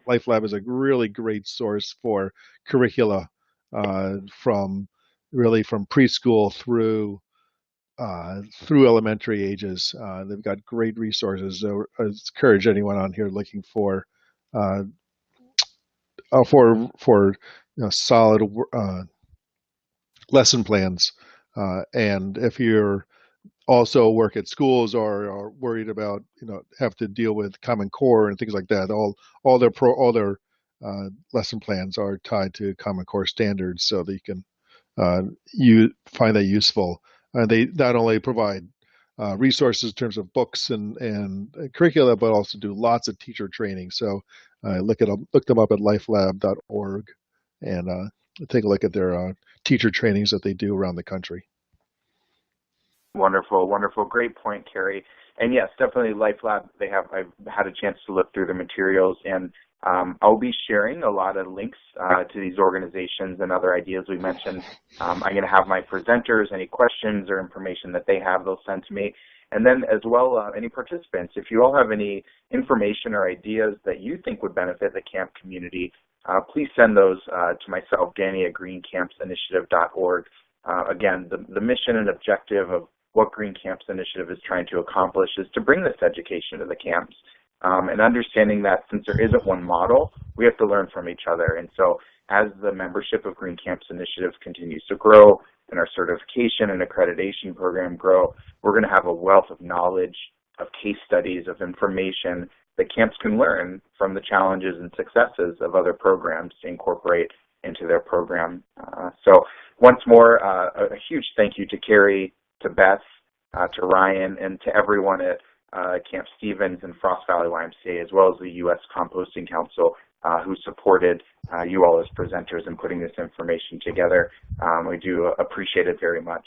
LifeLab is a really great source for curricula from preschool through elementary ages. They've got great resources. So I encourage anyone on here looking for solid lesson plans. And if you're also work at schools or are worried about, have to deal with Common Core and things like that, all their lesson plans are tied to Common Core standards, so that you can find that useful. They not only provide resources in terms of books and curricula, but also do lots of teacher training. So look them up at lifelab.org and take a look at their teacher trainings that they do around the country. Wonderful, wonderful. Great point, Carrie. And yes, definitely LifeLab. I've had a chance to look through the materials, and I'll be sharing a lot of links to these organizations and other ideas we mentioned. I'm going to have my presenters, any questions or information that they have, they'll send to me. And then as well, any participants, if you all have any information or ideas that you think would benefit the camp community, please send those to myself, Danny, at greencampsinitiative.org. Again, the mission and objective of what Green Camps Initiative is trying to accomplish is to bring this education to the camps, and understanding that since there isn't one model, we have to learn from each other. And so as the membership of Green Camps Initiative continues to grow and our certification and accreditation program grow, we're going to have a wealth of knowledge, of case studies, of information that camps can learn from the challenges and successes of other programs to incorporate into their program. So once more, a huge thank you to Carrie, to Beth, to Ryan, and to everyone at Camp Stevens and Frost Valley YMCA, as well as the U.S. Composting Council, who supported you all as presenters in putting this information together. We do appreciate it very much.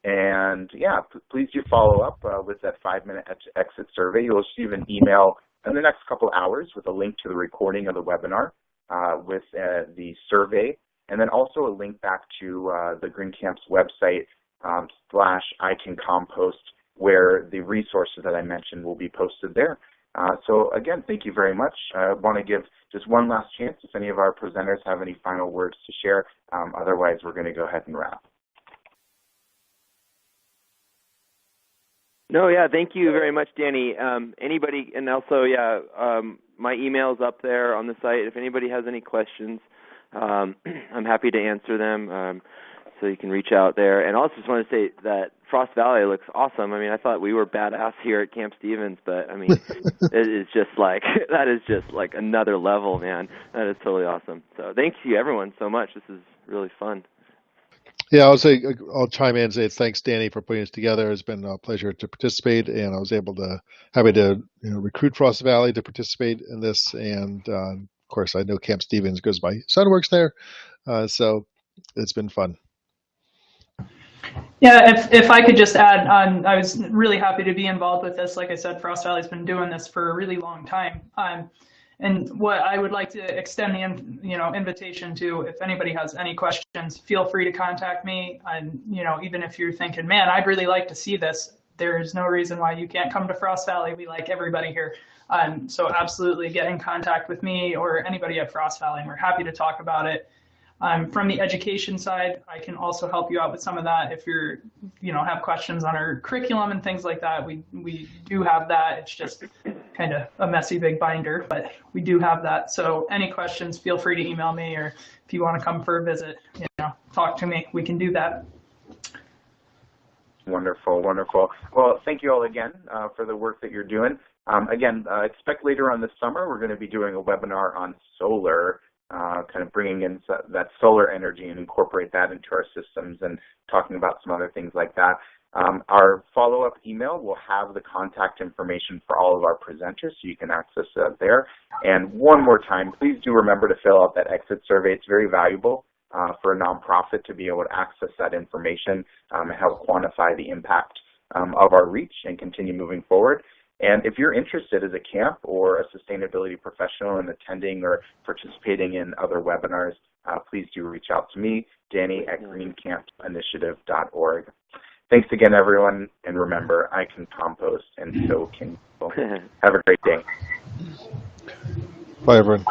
And yeah, please do follow up with that 5-minute exit survey. You'll receive an email in the next couple hours with a link to the recording of the webinar with the survey, and then also a link back to the Green Camps website /ICanCompost, where the resources that I mentioned will be posted there. So again, thank you very much. I want to give just one last chance if any of our presenters have any final words to share. Otherwise, we're going to go ahead and wrap. No, yeah, thank you very much, Danny. Anybody, and also, yeah, my email's up there on the site. If anybody has any questions, I'm happy to answer them. So you can reach out there. And I also just want to say that Frost Valley looks awesome. I mean, I thought we were badass here at Camp Stevens, but I mean, it is just like, that is just like another level, man. That is totally awesome. So thank you, everyone, so much. This is really fun. Yeah, I'll chime in and say thanks, Danny, for putting this together. It's been a pleasure to participate, and I was happy to recruit Frost Valley to participate in this. And of course, I know Camp Stevens because my son works there, so it's been fun. Yeah, if I could just add on, I was really happy to be involved with this. Like I said, Frost Valley's been doing this for a really long time. And what I would like to extend the invitation to, if anybody has any questions, feel free to contact me. And even if you're thinking, man, I'd really like to see this, there's no reason why you can't come to Frost Valley. We like everybody here. So absolutely get in contact with me or anybody at Frost Valley, and we're happy to talk about it. From the education side, I can also help you out with some of that. If you're, have questions on our curriculum and things like that, we do have that. It's just kind of a messy big binder, but we do have that. So any questions, feel free to email me, or if you want to come for a visit, talk to me. We can do that. Wonderful, wonderful. Well, thank you all again for the work that you're doing. Again, expect later on this summer, we're going to be doing a webinar on solar, kind of bringing in that solar energy and incorporate that into our systems and talking about some other things like that. Our follow-up email will have the contact information for all of our presenters, so you can access that there. And one more time, please do remember to fill out that exit survey. It's very valuable for a nonprofit to be able to access that information and help quantify the impact of our reach and continue moving forward. And if you're interested as a camp or a sustainability professional in attending or participating in other webinars, please do reach out to me, Danny at greencampinitiative.org. Thanks again, everyone. And remember, I can compost, and so can you. Have a great day. Bye, everyone.